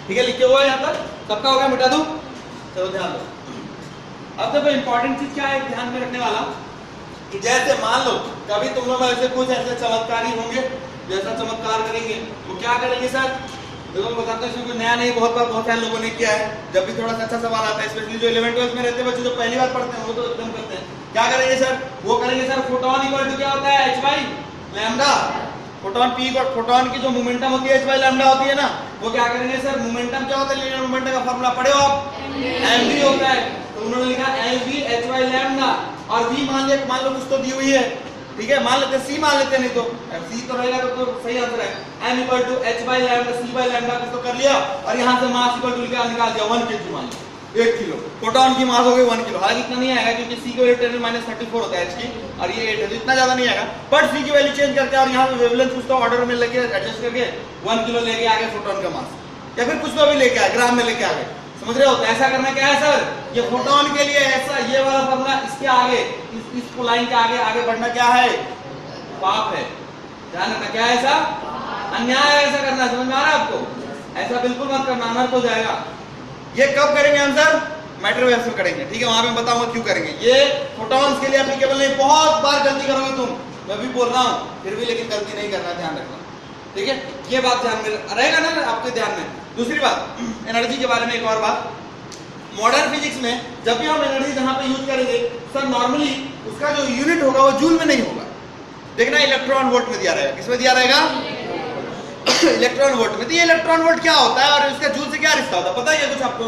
ठीक है, लिखे हुआ है यहाँ तक सबका हो गया, मिटा दूं? चलो ध्यान दो। अब देखो इंपॉर्टेंट चीज क्या है ध्यान में रखने वाला, कि जैसे मान लो कभी तुम लोग ऐसे कुछ ऐसे चमत्कारी होंगे, जैसा चमत्कार करेंगे वो क्या करेंगे सर? देखो मैं बताता हूँ, इसमें कोई नया नहीं, बहुत सारे लोगों ने किया है। जब भी थोड़ा सा अच्छा सवाल आता है, स्पेशली जो 11th 12th में रहते हैं बच्चे, जो पहली बार पढ़ते हैं वो तो एकदम करते हैं। क्या करेंगे सर? वो करेंगे सर फोटोन इक्वल टू क्या होता है? h by lambda. Photon P और फोटोन की जो मोमेंटम होती है h बाई लैम्डा होती है ना, वो क्या करेंगे सर? मोमेंटम क्या होता है? लीनियर मोमेंटम का फार्मूला पढ़े हो आप? mv होता है, तो उन्होंने लिखा mv h बाई लैम्डा। और v मान लो कुछ तो दी हुई है, ठीक है, मान लेते हैं c मान लेते हैं, नहीं तो c तो रहेगा तो सही आंसर है। m equal to h by lambda c by lambda कुछ तो कर लिया, और यहाँ से मास इक्वल टू निकाल दिया 1 kg मान लो 1 किलो। फोटोन की मास हो गई 1 किलो। हालांकि इतना नहीं आएगा क्योंकि c की वैल्यू 10⁻34 होता है h की, और ये 8 है, तो इतना ज्यादा नहीं आएगा। बट c की वैल्यू चेंज करके और यहाँ पे वेवलेंथ कुछ तो ऑर्डर में लेके एडजस्ट करके 1 किलो लेके आ गए फोटोन का मास, या फिर कुछ तो अभी लेके आए ग्राम में लेके आ गए, समझ रहे हो? तो ऐसा करना क्या है सर? ये फोटोन के लिए ऐसा ये वाला फॉर्मूला, इसके आगे इस लाइन के आगे बढ़ना क्या है? पाप है। ध्यान रखना, क्या है ऐसा? अन्याय है ऐसा करना। समझ में आ रहा है आपको? ऐसा बिल्कुल मत करना, अनर्थ हो जाएगा। ये कब करेंगे हम सर? मैटर वेव्स में करेंगे, ठीक है, वहां पे बताऊंगा क्यों करेंगे। ये फोटॉन्स के लिए एप्लीकेबल नहीं, बहुत बार गलती करोगे तुम, मैं भी बोल रहा हूं फिर भी, लेकिन गलती नहीं करना, ध्यान रखना, ठीक है। ये बात ध्यान में रहेगा ना आपके ध्यान में। दूसरी बात, एनर्जी के बारे में एक और बात, मॉडर्न फिजिक्स में जब भी हम एनर्जी जहां पे यूज करेंगे सर, नॉर्मली उसका जो यूनिट होगा वो जूल में नहीं होगा। देखना इलेक्ट्रॉन वोल्ट में दिया रहेगा। किसमें दिया रहेगा? इलेक्ट्रॉन वोल्ट में। तो ये इलेक्ट्रॉन वोल्ट क्या होता है और इसका जूल से क्या रिश्ता होता है, पता है क्या कुछ आपको?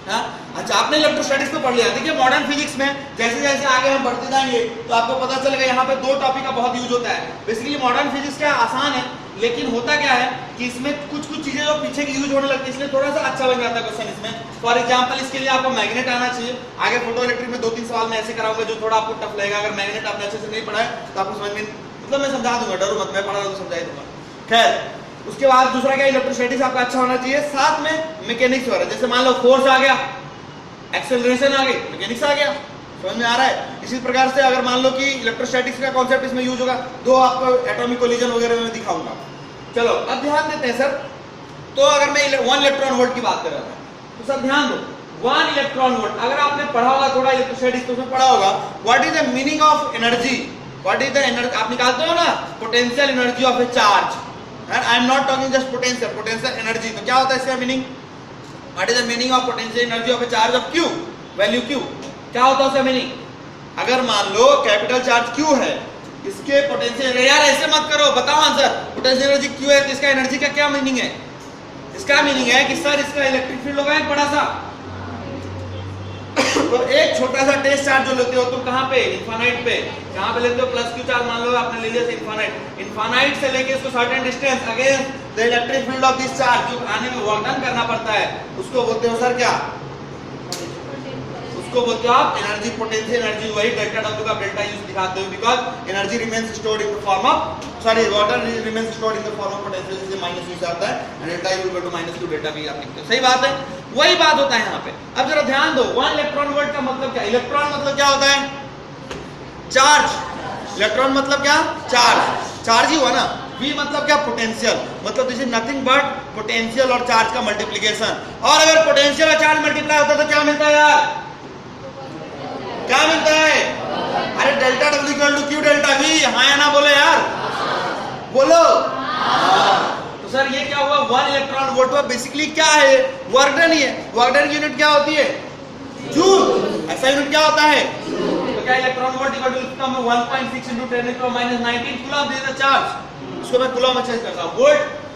हाँ, अच्छा, आपने इलेक्ट्रोस्टैटिक्स तो पढ़ लिया। देखिए मॉडर्न फिजिक्स में जैसे जैसे आगे हम बढ़ते जाएंगे तो आपको पता चलेगा यहाँ पे 2 टॉपिक का बहुत यूज होता है। बेसिकली मॉडर्न फिजिक्स क्या आसान है, लेकिन होता क्या है कि इसमें कुछ चीजें जो पीछे की यूज होने लगती है, इसलिए थोड़ा सा अच्छा बन जाता है क्वेश्चन इसमें। फॉर एग्जांपल इसके लिए आपको मैग्नेट आना चाहिए। आगे फोटो इलेक्ट्रिक में 2-3 सवाल मैं ऐसे कराऊंगा जो थोड़ा आपको टफ लगेगा। अगर मैग्नेट आपने अच्छे से नहीं पढ़ा है तो आपको समझ में, मतलब मैं समझा दूंगा, डरो मत, मैं पढ़ा रहा हूं तो समझा ही दूंगा। खैर, उसके बाद दूसरा क्या, इलेक्ट्रोस्टैटिक्स आपका अच्छा होना चाहिए, साथ में मैकेनिक्स वगैरह। जैसे मान लो फोर्स आ गया, एक्सेलरेशन आ गई, मैकेनिक्स आ गया, समझ में आ रहा है? इसी प्रकार से अगर मान लो कि इलेक्ट्रोस्टैटिक्स का कॉन्सेप्ट इसमें यूज होगा, 2 आपको एटॉमिक कोलिजन वगैरह में दिखाऊंगा। चलो अब ध्यान देते हैं सर। तो अगर मैं 1 इलेक्ट्रॉन वोल्ट की बात कर रहा था तो सर ध्यान दो, 1 इलेक्ट्रॉन वोल्ट अगर आपने पढ़ा होगा थोड़ा इलेक्ट्रोस्टैटिक्स तो उसमें पढ़ा होगा, what is the meaning of energy, what is the energy, आप निकालते हो ना, potential energy of A charge. I am not talking just potential energy. तो क्या होता है इसका meaning? What is the meaning of potential energy of A charge of Q, value Q, क्या होता है उसका मीनिंग? अगर मान लो कैपिटल चार्ज Q है, इसके पोटेंशियल, यार ऐसे मत करो, बताओ आंसर। पोटेंशियल एनर्जी Q है तो इसका एनर्जी का क्या मीनिंग है? इसका मीनिंग है कि सर इसका इलेक्ट्रिक फील्ड होगा एक बड़ा सा। तो एक छोटा सा टेस्ट चार्ज जो लेते हो तुम कहां पे? इनफाइनाइट पे। कहां पे लेते हो? प्लस Q चार्ज मान लो आपने ले लिया इनफाइनाइट, इनफाइनाइट से लेके इसको certain distance against the electric field of this charge, जो आने में वर्क डन करना पड़ता है, उसको बोलते हो सर क्या? उसको बोलते हो आप एनर्जी, पोटेंशियल एनर्जी। वही डेल्टा W का डेल्टा यूज दिखाते हो, because energy remains stored in the form of, sorry, water remains stored in the form of potential, जिससे माइनस यूज आता है, and delta equal to -2 delta भी आप लिखते हो। सही बात है, वही बात होता है यहाँ पे। अब जरा ध्यान दो, 1 इलेक्ट्रॉन वोल्ट का मतलब क्या? इलेक्ट्रॉन मतलब क्या होता है? चार्ज। इलेक्ट्रॉन मतलब क्या? चार्ज। चार्ज ही हुआ ना। V मतलब क्या? पोटेंशियल। मतलब this is nothing but potential और चार्ज का मल्टीप्लिकेशन। और अगर पोटेंशियल और चार्ज मल्टीप्लाई होता है तो क्या मिलता है यार? क्या मिलता है? अरे delta W equal to Q delta V। हाँ या ना बोले यार? बोलो। तो सर ये क्या हुआ? 1 इलेक्ट्रॉन वोल्ट हुआ। बेसिकली क्या है? वर्क डन ही है। वर्क डन की यूनिट क्या होती है? जूल। ऐसा यूनिट क्या होता है? तो क्या इलेक्ट्रॉन वोल्ट इक्वल टू, इसका मैं 1.6 × 10⁻19 कूलम दे द चार्ज, उसको मैं कूलम में चेंज करता हूं।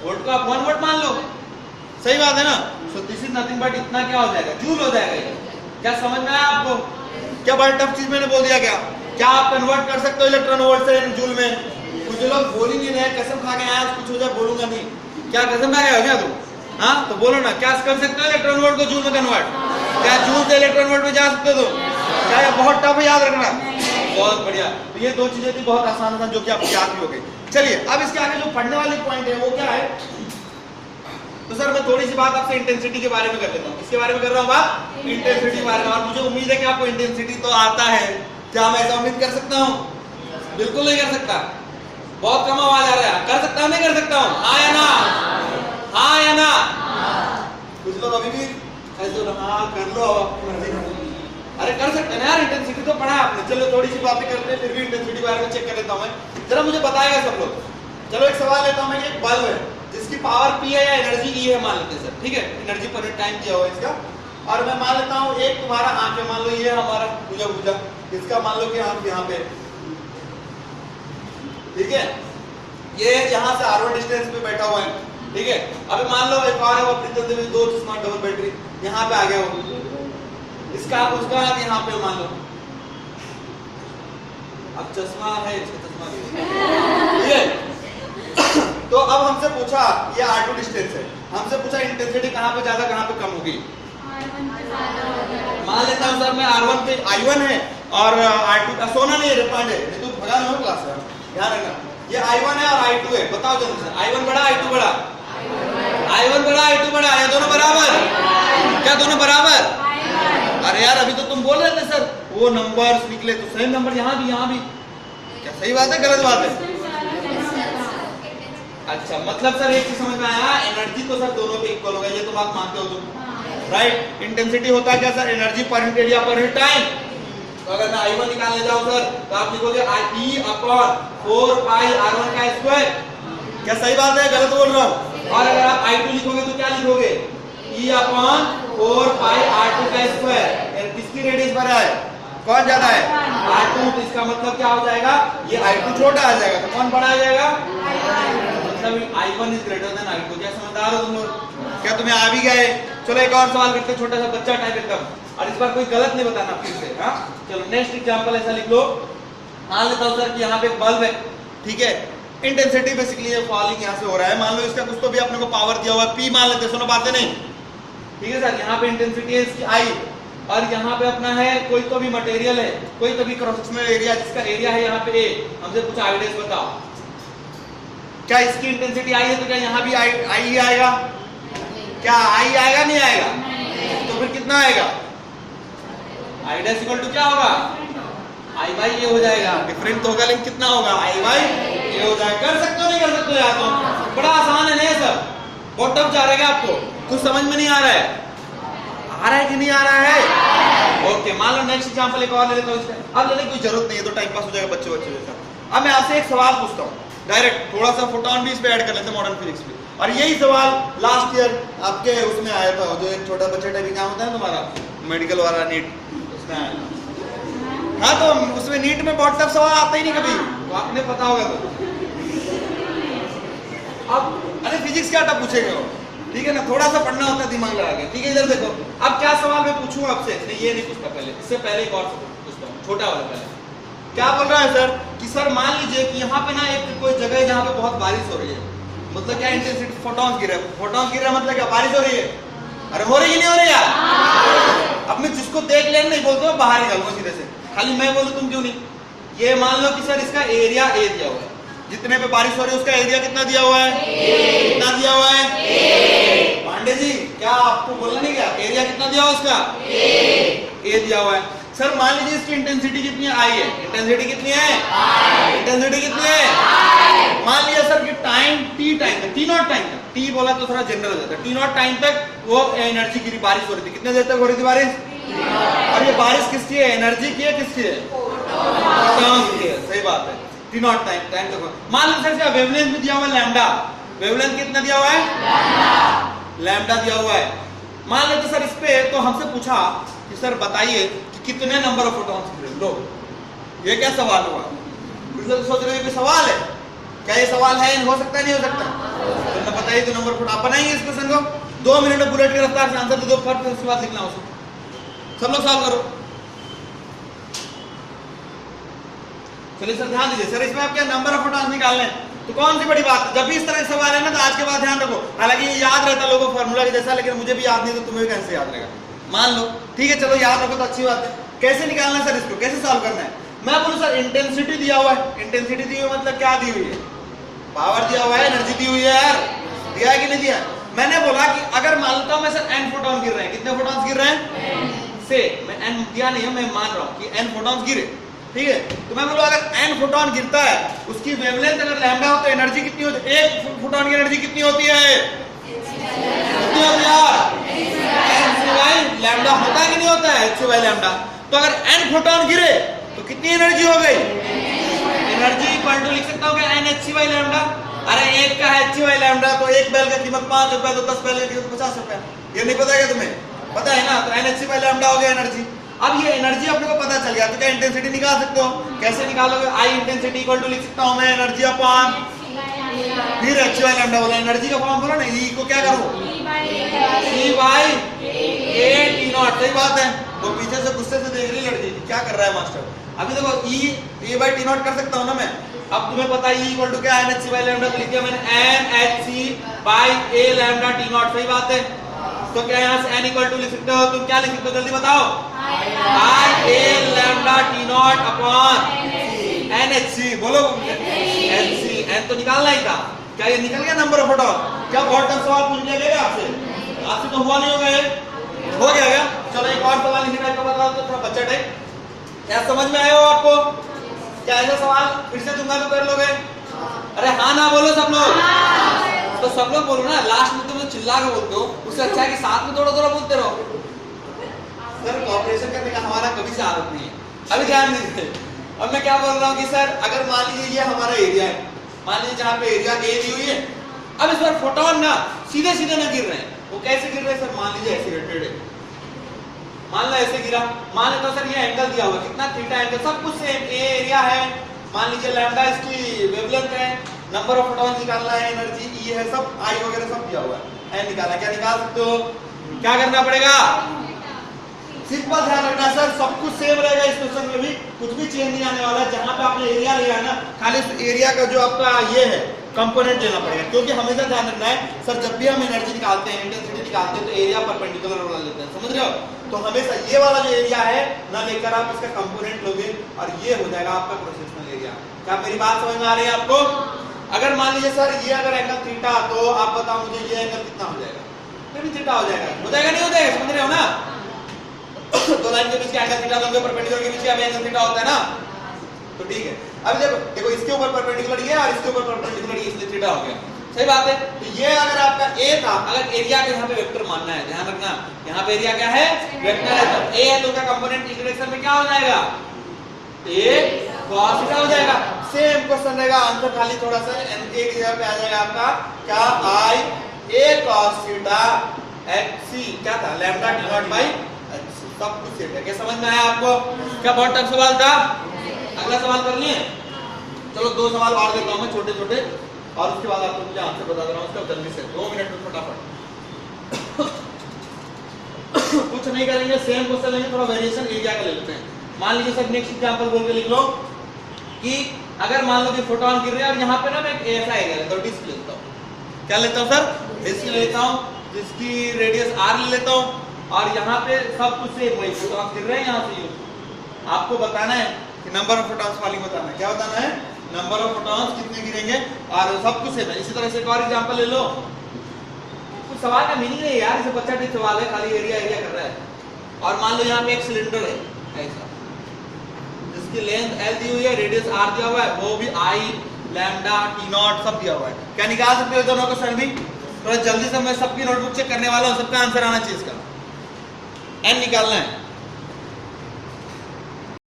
वोल्ट को आप 1 वोल्ट मान लो। सही बात है ना? So this is nothing but इतना क्या हो जाएगा? जूल हो जाएगा। क्या समझ में आया आपको? क्या बड़ा टफ चीज मैंने बोल दिया? क्या आप कन्वर्ट कर सकते हो इलेक्ट्रॉन वोल्ट से जूल में? कुछ लोग बोलेंगे नहीं, कसम खा के आया कुछ हो जाए, बोलूंगा नहीं। क्या कसम खा के हो गया तुम? हाँ तो बोलो ना, क्या कर सकते हो इलेक्ट्रॉन वोल्ट को जूल में कन्वर्ट? क्या जूल से इलेक्ट्रॉन वोल्ट में जा सकते हो तुम? क्या ये बहुत टफ है याद रखना? बहुत बढ़िया। तो ये दो चीजें थी बहुत आसान जो कि आपको याद भी हो गई। चलिए अब इसके आगे जो पढ़ने वाली पॉइंट है वो क्या है? तो सर मैं थोड़ी सी बात आपसे इंटेंसिटी के बारे में कर लेता हूँ। किसके बारे में कर रहा हूँ बात? इंटेंसिटी के बारे में। और मुझे उम्मीद है कि आपको इंटेंसिटी तो आता है। क्या मैं ऐसा उम्मीद कर सकता हूँ? बिल्कुल नहीं कर सकता। बहुत कम आवाज आ रहा है। कर सकता हूँ नहीं कर सकता हूँ? हाँ या ना? हाँ या ना? कुछ लोग अभी भी ऐसे हाँ कर लो अपनी मर्जी। अरे कर सकते हैं यार, इंटेंसिटी तो पढ़ा आपने। चलो थोड़ी सी बातें करते हैं, फिर भी इंटेंसिटी बारे में चेक कर लेता हूँ मैं। जरा मुझे बताएगा सब लोग। चलो एक सवाल लेता हूँ मैं। एक बल्ब है जिसकी पावर P है या एनर्जी E है मान लेते हैं सर, ठीक है? एनर्जी पर टाइम दिया हुआ है इसका। और मैं मान लेता हूँ एक तुम्हारा आंख है, मान लो ये हमारा भुजा, इसका मान लो कि आंख यहाँ पे, ठीक है? ये यहाँ से R1 डिस्टेंस पे बैठा हुआ है, ठीक है? अभी मान लो एक और है वो प्रीतम देवी, दो चश्मा डबल बैटरी यहाँ पे आ गया हो, इसका उसका यहाँ पे मान लो। अब चश्मा है, इसका चश्मा भी है। तो अब हमसे पूछा, ये R2 डिस्टेंस है, हमसे पूछा इंटेंसिटी कहाँ पे ज्यादा कहाँ पे कम होगी? मान लेता हूँ सर मैं R1 पे I1 है और R2 सोना नहीं है, पांडे नहीं तो भगा नहीं हो क्लास में, ध्यान रखना। ये I1 है और I2 है, बताओ जल्दी से I1 बड़ा I2 बड़ा? I1 बड़ा I2 बड़ा, या दोनों बराबर? क्या दोनों बराबर? अरे यार अभी तो तुम बोल रहे थे सर वो नंबर्स निकले तो सेम नंबर यहाँ भी, क्या सही बात है गलत बात है? अच्छा मतलब सर एक चीज समझ में आया, एनर्जी तो सर दोनों पे इक्वल होगा, ये तो बात मानते हो तुम, राइट? इंटेंसिटी होता है क्या sir? Energy per unit area per unit time. तो अगर मैं I1 निकालने जाऊं सर तो आप लिखोगे E अपॉन 4 पाई R1 का स्क्वायर। क्या सही बात है गलत बोल रहा हूं? और अगर आप I2 लिखोगे तो क्या लिखोगे? E अपॉन 4 पाई R2 का स्क्वायर। किसकी रेडियस बड़ा है? कौन ज्यादा है? R2। तो इसका मतलब क्या हो जाएगा? ये I2 छोटा आ जाएगा तो कौन बड़ा आ जाएगा? मतलब I1 is greater than I2। क्या समझदार हो तुम लोग? क्या तुम्हें आ भी गए? चलो एक और सवाल करते हैं, छोटा सा बच्चा टाइप एकदम, और इस बार कोई गलत नहीं बताना फिर से। हाँ चलो नेक्स्ट एग्जांपल ऐसा लिख लो। मान लेता हूँ सर कि यहाँ पे एक बल्ब है, ठीक है? इंटेंसिटी बेसिकली ये फॉलिंग यहाँ से हो रहा है, मान लो इसका कुछ तो भी अपने को पावर दिया हुआ है P मान लेते हैं, सुनो बातें नहीं, ठीक है सर? यहाँ पे इंटेंसिटी है इसकी I, और यहाँ पे अपना है कोई तो भी मटेरियल है, कोई तो भी क्रॉस सेक्शनल एरिया जिसका एरिया है यहाँ पे A। हमसे कुछ आइडियाज बताओ, क्या इसकी इंटेंसिटी I है तो क्या यहाँ भी I ही आएगा? क्या I आएगा नहीं आएगा? तो फिर कितना आएगा? I डैश इक्वल टू क्या होगा? I बाई A हो जाएगा। डिफरेंट तो होगा लेकिन कितना होगा? I बाई A हो जाएगा। कर सकते हो नहीं कर सकते हो यार? तो बड़ा आसान है ना ये सब, बहुत टफ जा रहा है क्या आपको? कुछ समझ में नहीं आ रहा है? आ रहा है कि नहीं आ रहा है? ओके मान लो नेक्स्ट एग्जांपल एक और ले लेता हूँ। अब लेने की कोई जरूरत नहीं है तो टाइम पास हो जाएगा बच्चे जैसा। अब मैं आपसे एक सवाल पूछता हूँ डायरेक्ट, थोड़ा सा फोटोन भी इस पे ऐड कर लेते हैं मॉडर्न फिजिक्स में। और यही सवाल लास्ट ईयर आपके उसमें आया था, जो एक छोटा बच्चा टाइप एग्जाम होता है तुम्हारा मेडिकल वाला नीट, उसमें आया था। हाँ तो उसमें नीट में बहुत टफ सवाल आता ही नहीं कभी, तो आपने पता होगा। तो अब अरे फिजिक्स क्या टफ पूछेंगे वो, ठीक है ना? थोड़ा सा पढ़ना होता है दिमाग लगा के, ठीक है? इधर देखो अब क्या सवाल मैं पूछूं आपसे। नहीं ये नहीं पूछता, पहले इससे पहले एक और पूछता हूँ, छोटा वाला। पहले क्या बोल रहा है सर कि सर मान लीजिए कि यहाँ पे ना एक कोई जगह है जहाँ पे बहुत बारिश हो रही है, मतलब क्या इंटेंसिटी फोटॉन्स गिर रहे हैं, फोटॉन्स गिर रहा है मतलब क्या बारिश हो रही है? अरे हो रही है नहीं हो रही यार? अब मैं जिसको देख लेना नहीं बोलता हूँ, बाहर निकलूंगा सीधे से, खाली मैं बोलूँ तुम क्यों नहीं? ये मान लो कि सर इसका एरिया A दिया हुआ है, जितने पे बारिश हो रही है उसका एरिया कितना दिया हुआ है? कितना दिया हुआ है? पांडे जी क्या आपको बोलना नहीं क्या? एरिया कितना दिया हुआ उसका? A दिया हुआ है। सर मान लीजिए इसकी इंटेंसिटी कितनी है? I है। इंटेंसिटी कितनी है? इंटेंसिटी कितनी है? मान लिया सर कि टाइम T टाइम तक, T नॉट टाइम तक, T बोला तो थोड़ा जनरल हो जाता है, T नॉट टाइम तक वो एनर्जी की बारिश हो रही थी। कितने देर तक हो रही थी बारिश? और ये बारिश किसकी है? एनर्जी की है, किसकी है? फोटॉन्स की है। सही बात है, T नॉट टाइम तक। मान लो सर इसका वेवलेंथ भी दिया हुआ है लैम्डा, वेवलेंथ कितना दिया हुआ है? लैम्डा दिया हुआ है। मान लेते सर इस पे तो हमसे पूछा कि सर बताइए कि कितने नंबर ऑफ फोटॉन्स गिरे। लो ये क्या सवाल हुआ? कुछ लोग सोच रहे हैं कि सवाल है, क्या ये सवाल है? हो सकता है नहीं हो सकता? तो बताइए तो नंबर फोटो आप बनाएंगे इस क्वेश्चन को 2 मिनट में बुलेट की रफ्तार से आंसर दे दो, फट उसके बाद लिखना उसको। सब लोग सॉल्व करो। चलिए सर ध्यान दीजिए सर, इसमें आप क्या नंबर ऑफ फोटॉन्स निकालने हैं, तो कौन सी बड़ी बात है? जब भी इस तरह के सवाल है ना तो आज के बाद ध्यान रखो। हालांकि ये याद रहता लोगों को फॉर्मूला के जैसा, लेकिन मुझे भी याद नहीं तो तुम्हें कैसे याद रहेगा? मान लो ठीक है, चलो याद रखो तो अच्छी बात है। कैसे निकालना है सर इसको, कैसे सॉल्व करना है? मैं बोलूं सर इंटेंसिटी दिया हुआ है, इंटेंसिटी दी हुई मतलब क्या दी हुई है? पावर दिया हुआ है, एनर्जी दी हुई है यार, दिया है कि नहीं दिया? मैंने बोला कि अगर मान लेता हूं मैं सर n फोटॉन गिर रहे हैं, कितने फोटॉन्स गिर रहे हैं? से मैं n दिया नहीं है, मैं मान रहा हूं कि n फोटॉन्स गिरे, ठीक है? तो मैं बोलूं अगर n फोटॉन गिरता है, उसकी वेवलेंथ अगर लैम्डा हो तो एनर्जी कितनी होती है? एक फोटॉन की एनर्जी कितनी होती है? कितनी होती है यार? n/, लैम्डा होता है कि नहीं होता है? h/, lambda. तो अगर n फोटॉन गिरे तो कितनी एनर्जी हो गई? एनर्जी इक्वल टू लिख सकता हूं क्या? n/h lambda. अरे एक का है h/, लैम्डा, तो एक बैल का कीमत 5 रुपए, तो 10 बैल की कीमत 50 रुपए। ये नहीं पता क्या तुम्हें? पता है ना? तो n/h लैम्डा हो गया एनर्जी। अब ये एनर्जी अपने को पता चल गया तो क्या इंटेंसिटी निकाल सकते हो? कैसे निकालोगे? I इंटेंसिटी इक्वल टू लिख सकता हूं मैं एनर्जी अपॉन फिर h/, लैम्डा बोला, एनर्जी का फॉर्म बोला ना, E को क्या करो? E/A T0। सही बात है। वो पीछे से गुस्से से देख रही लड़की क्या कर रहा है मास्टर। अभी देखो E/A/T0 कर सकता हूं ना मैं। अब तुम्हें पता है E इक्वल टू क्या है? NHC लैम्डा, तो लिख दिया मैंने NHC/A लैम्डा T0। सही बात है। तो क्या यहाँ से n इक्वल टू लिख सकते हो? तुम क्या लिख सकते हो जल्दी बताओ? I/A lambda T0 upon NHC। बोलो NC, n तो निकालना ही था। क्या ये निकल गया नंबर ऑफ फोटॉन? क्या बहुत टफ सवाल पूछ लिया गया आपसे? आपसे तो हुआ नहीं होगा ये? हो गया क्या? चलो एक और सवाल इसी टाइप का बता दो, थोड़ा बच्चा टाइप। क्या समझ में आया हो आपको? क्या ऐसा सवाल फिर से दूंगा तो कर लोगे? अरे हाँ ना बोलो सब लोग। तो सब लोग बोलो ना, लास्ट में तुम चिल्ला के बोलते हो, उससे अच्छा है कि साथ में थोड़ा थोड़ा बोलते रहो। सर कोऑपरेशन करने का हमारा कभी से आदत नहीं है। अभी ध्यान दीजिए, अब मैं क्या बोल रहा हूँ कि सर अगर मान लीजिए ये हमारा एरिया है, मान लीजिए जहाँ पे एरिया ए दी हुई है। अब इस बार फोटोन ना सीधे सीधे ना गिर रहे हैं। वो कैसे गिर रहे हैं सर? मान लीजिए ऐसे रोटेटेड है, मान लो ऐसे गिरा। मान लेता सर ये एंगल दिया हुआ, कितना थीटा एंगल, सब कुछ सेम। ए एरिया है, मान लीजिए लैम्डा इसकी वेवलेंथ है, नंबर ऑफ फोटॉन निकालना है, एनर्जी ई है, सब आई वगैरह सब दिया हुआ है, एन निकालना। क्या निकाल सकते हो? क्या करना पड़ेगा? सिंपल ध्यान रखना सर, सब कुछ सेम रहेगा इस क्वेश्चन में भी, कुछ भी चेंज नहीं आने वाला है। जहां पे आपने एरिया लिया है ना, खाली उस एरिया का जो आपका ये है कंपोनेंट लेना पड़ेगा। क्योंकि हमेशा ध्यान रखना है सर, जब भी हम एनर्जी निकालते हैं, इंटेंसिटी निकालते हैं, तो एरिया परपेंडिकुलर वाला लेते हैं, समझ रहे हो? तो हमेशा ये वाला जो एरिया है ना लेकर आप इसका कंपोनेंट लोगे और ये हो जाएगा आपका प्रोसेशनल एरिया। क्या मेरी बात समझ में आ रही है आपको? अगर मान लीजिए सर ये अगर एंगल थीटा, तो आप बताओ मुझे ये एंगल कितना हो जाएगा? भी थीटा हो जाएगा, हो जाएगा नहीं हो जाएगा? समझ रहे हो ना? दो लाइन के बीच का एंगल थीटा दोगे, परपेंडिकुलर के बीच का एंगल थीटा होता है ना, तो ठीक है। अब देखो इसके ऊपर परपेंडिकुलर ये और इसके ऊपर परपेंडिकुलर ये, इसलिए थीटा हो गया। सही बात है। तो ये अगर आपका ए था, अगर एरिया के यहाँ पे वेक्टर मानना है, ध्यान रखना यहाँ पे एरिया क्या है? वेक्टर है। तो ए है तो उसका कंपोनेंट इस डायरेक्शन में क्या हो जाएगा? ए cos थीटा हो जाएगा। सेम क्वेश्चन रहेगा, आंसर खाली थोड़ा सा एक जगह पे आ जाएगा आपका क्या? I A cos theta HC क्या था? Lambda T0 by HC। सब कुछ सेट है। क्या समझ में आया आपको? क्या बहुत टफ सवाल था? अगला सवाल कर लिए? चलो दो सवाल और देता हूं मैं छोटे छोटे, और उसके बाद आपको मुझे आंसर बता दे रहा हूं उसका जल्दी से, 2 मिनट में फटाफट। कुछ नहीं करेंगे, सेम क्वेश्चन लेंगे, थोड़ा वेरिएशन एरिया का ले लेते हैं। मान लीजिए सर नेक्स्ट एग्जांपल बोल के लिख लो कि अगर मान लो कि फोटोन गिर रहे हैं और यहाँ पे ना मैं ऐसा एरिया लेता हूँ, डिस्क लेता हूँ। क्या लेता हूँ सर? डिस्क लेता हूँ, जिसकी रेडियस r ले लेता हूँ, और यहाँ पे सब कुछ सेम वही फोटोन गिर रहे हैं यहाँ से। आपको बताना है कि नंबर ऑफ फोटॉन्स वाली बताना है। क्या बताना है? नंबर ऑफ फोटॉन्स कितने गिरेंगे, और सब कुछ सेम है। इसी तरह से एक और एग्जांपल ले लो। कुछ सवाल का मीनिंग नहीं है यार, इसे बच्चा टाइप सवाल है, खाली एरिया एरिया कर रहा है। और मान लो यहाँ पे एक सिलेंडर है ऐसा, जिसकी लेंथ L दी हुई है, रेडियस R दिया हुआ है, वो भी I लैम्डा T0 सब दिया हुआ है। क्या निकाल सकते हो दोनों क्वेश्चन भी? थोड़ा जल्दी से, मैं सबकी नोटबुक चेक करने वाला हूँ, सबका आंसर आना चाहिए इसका। n निकालना है।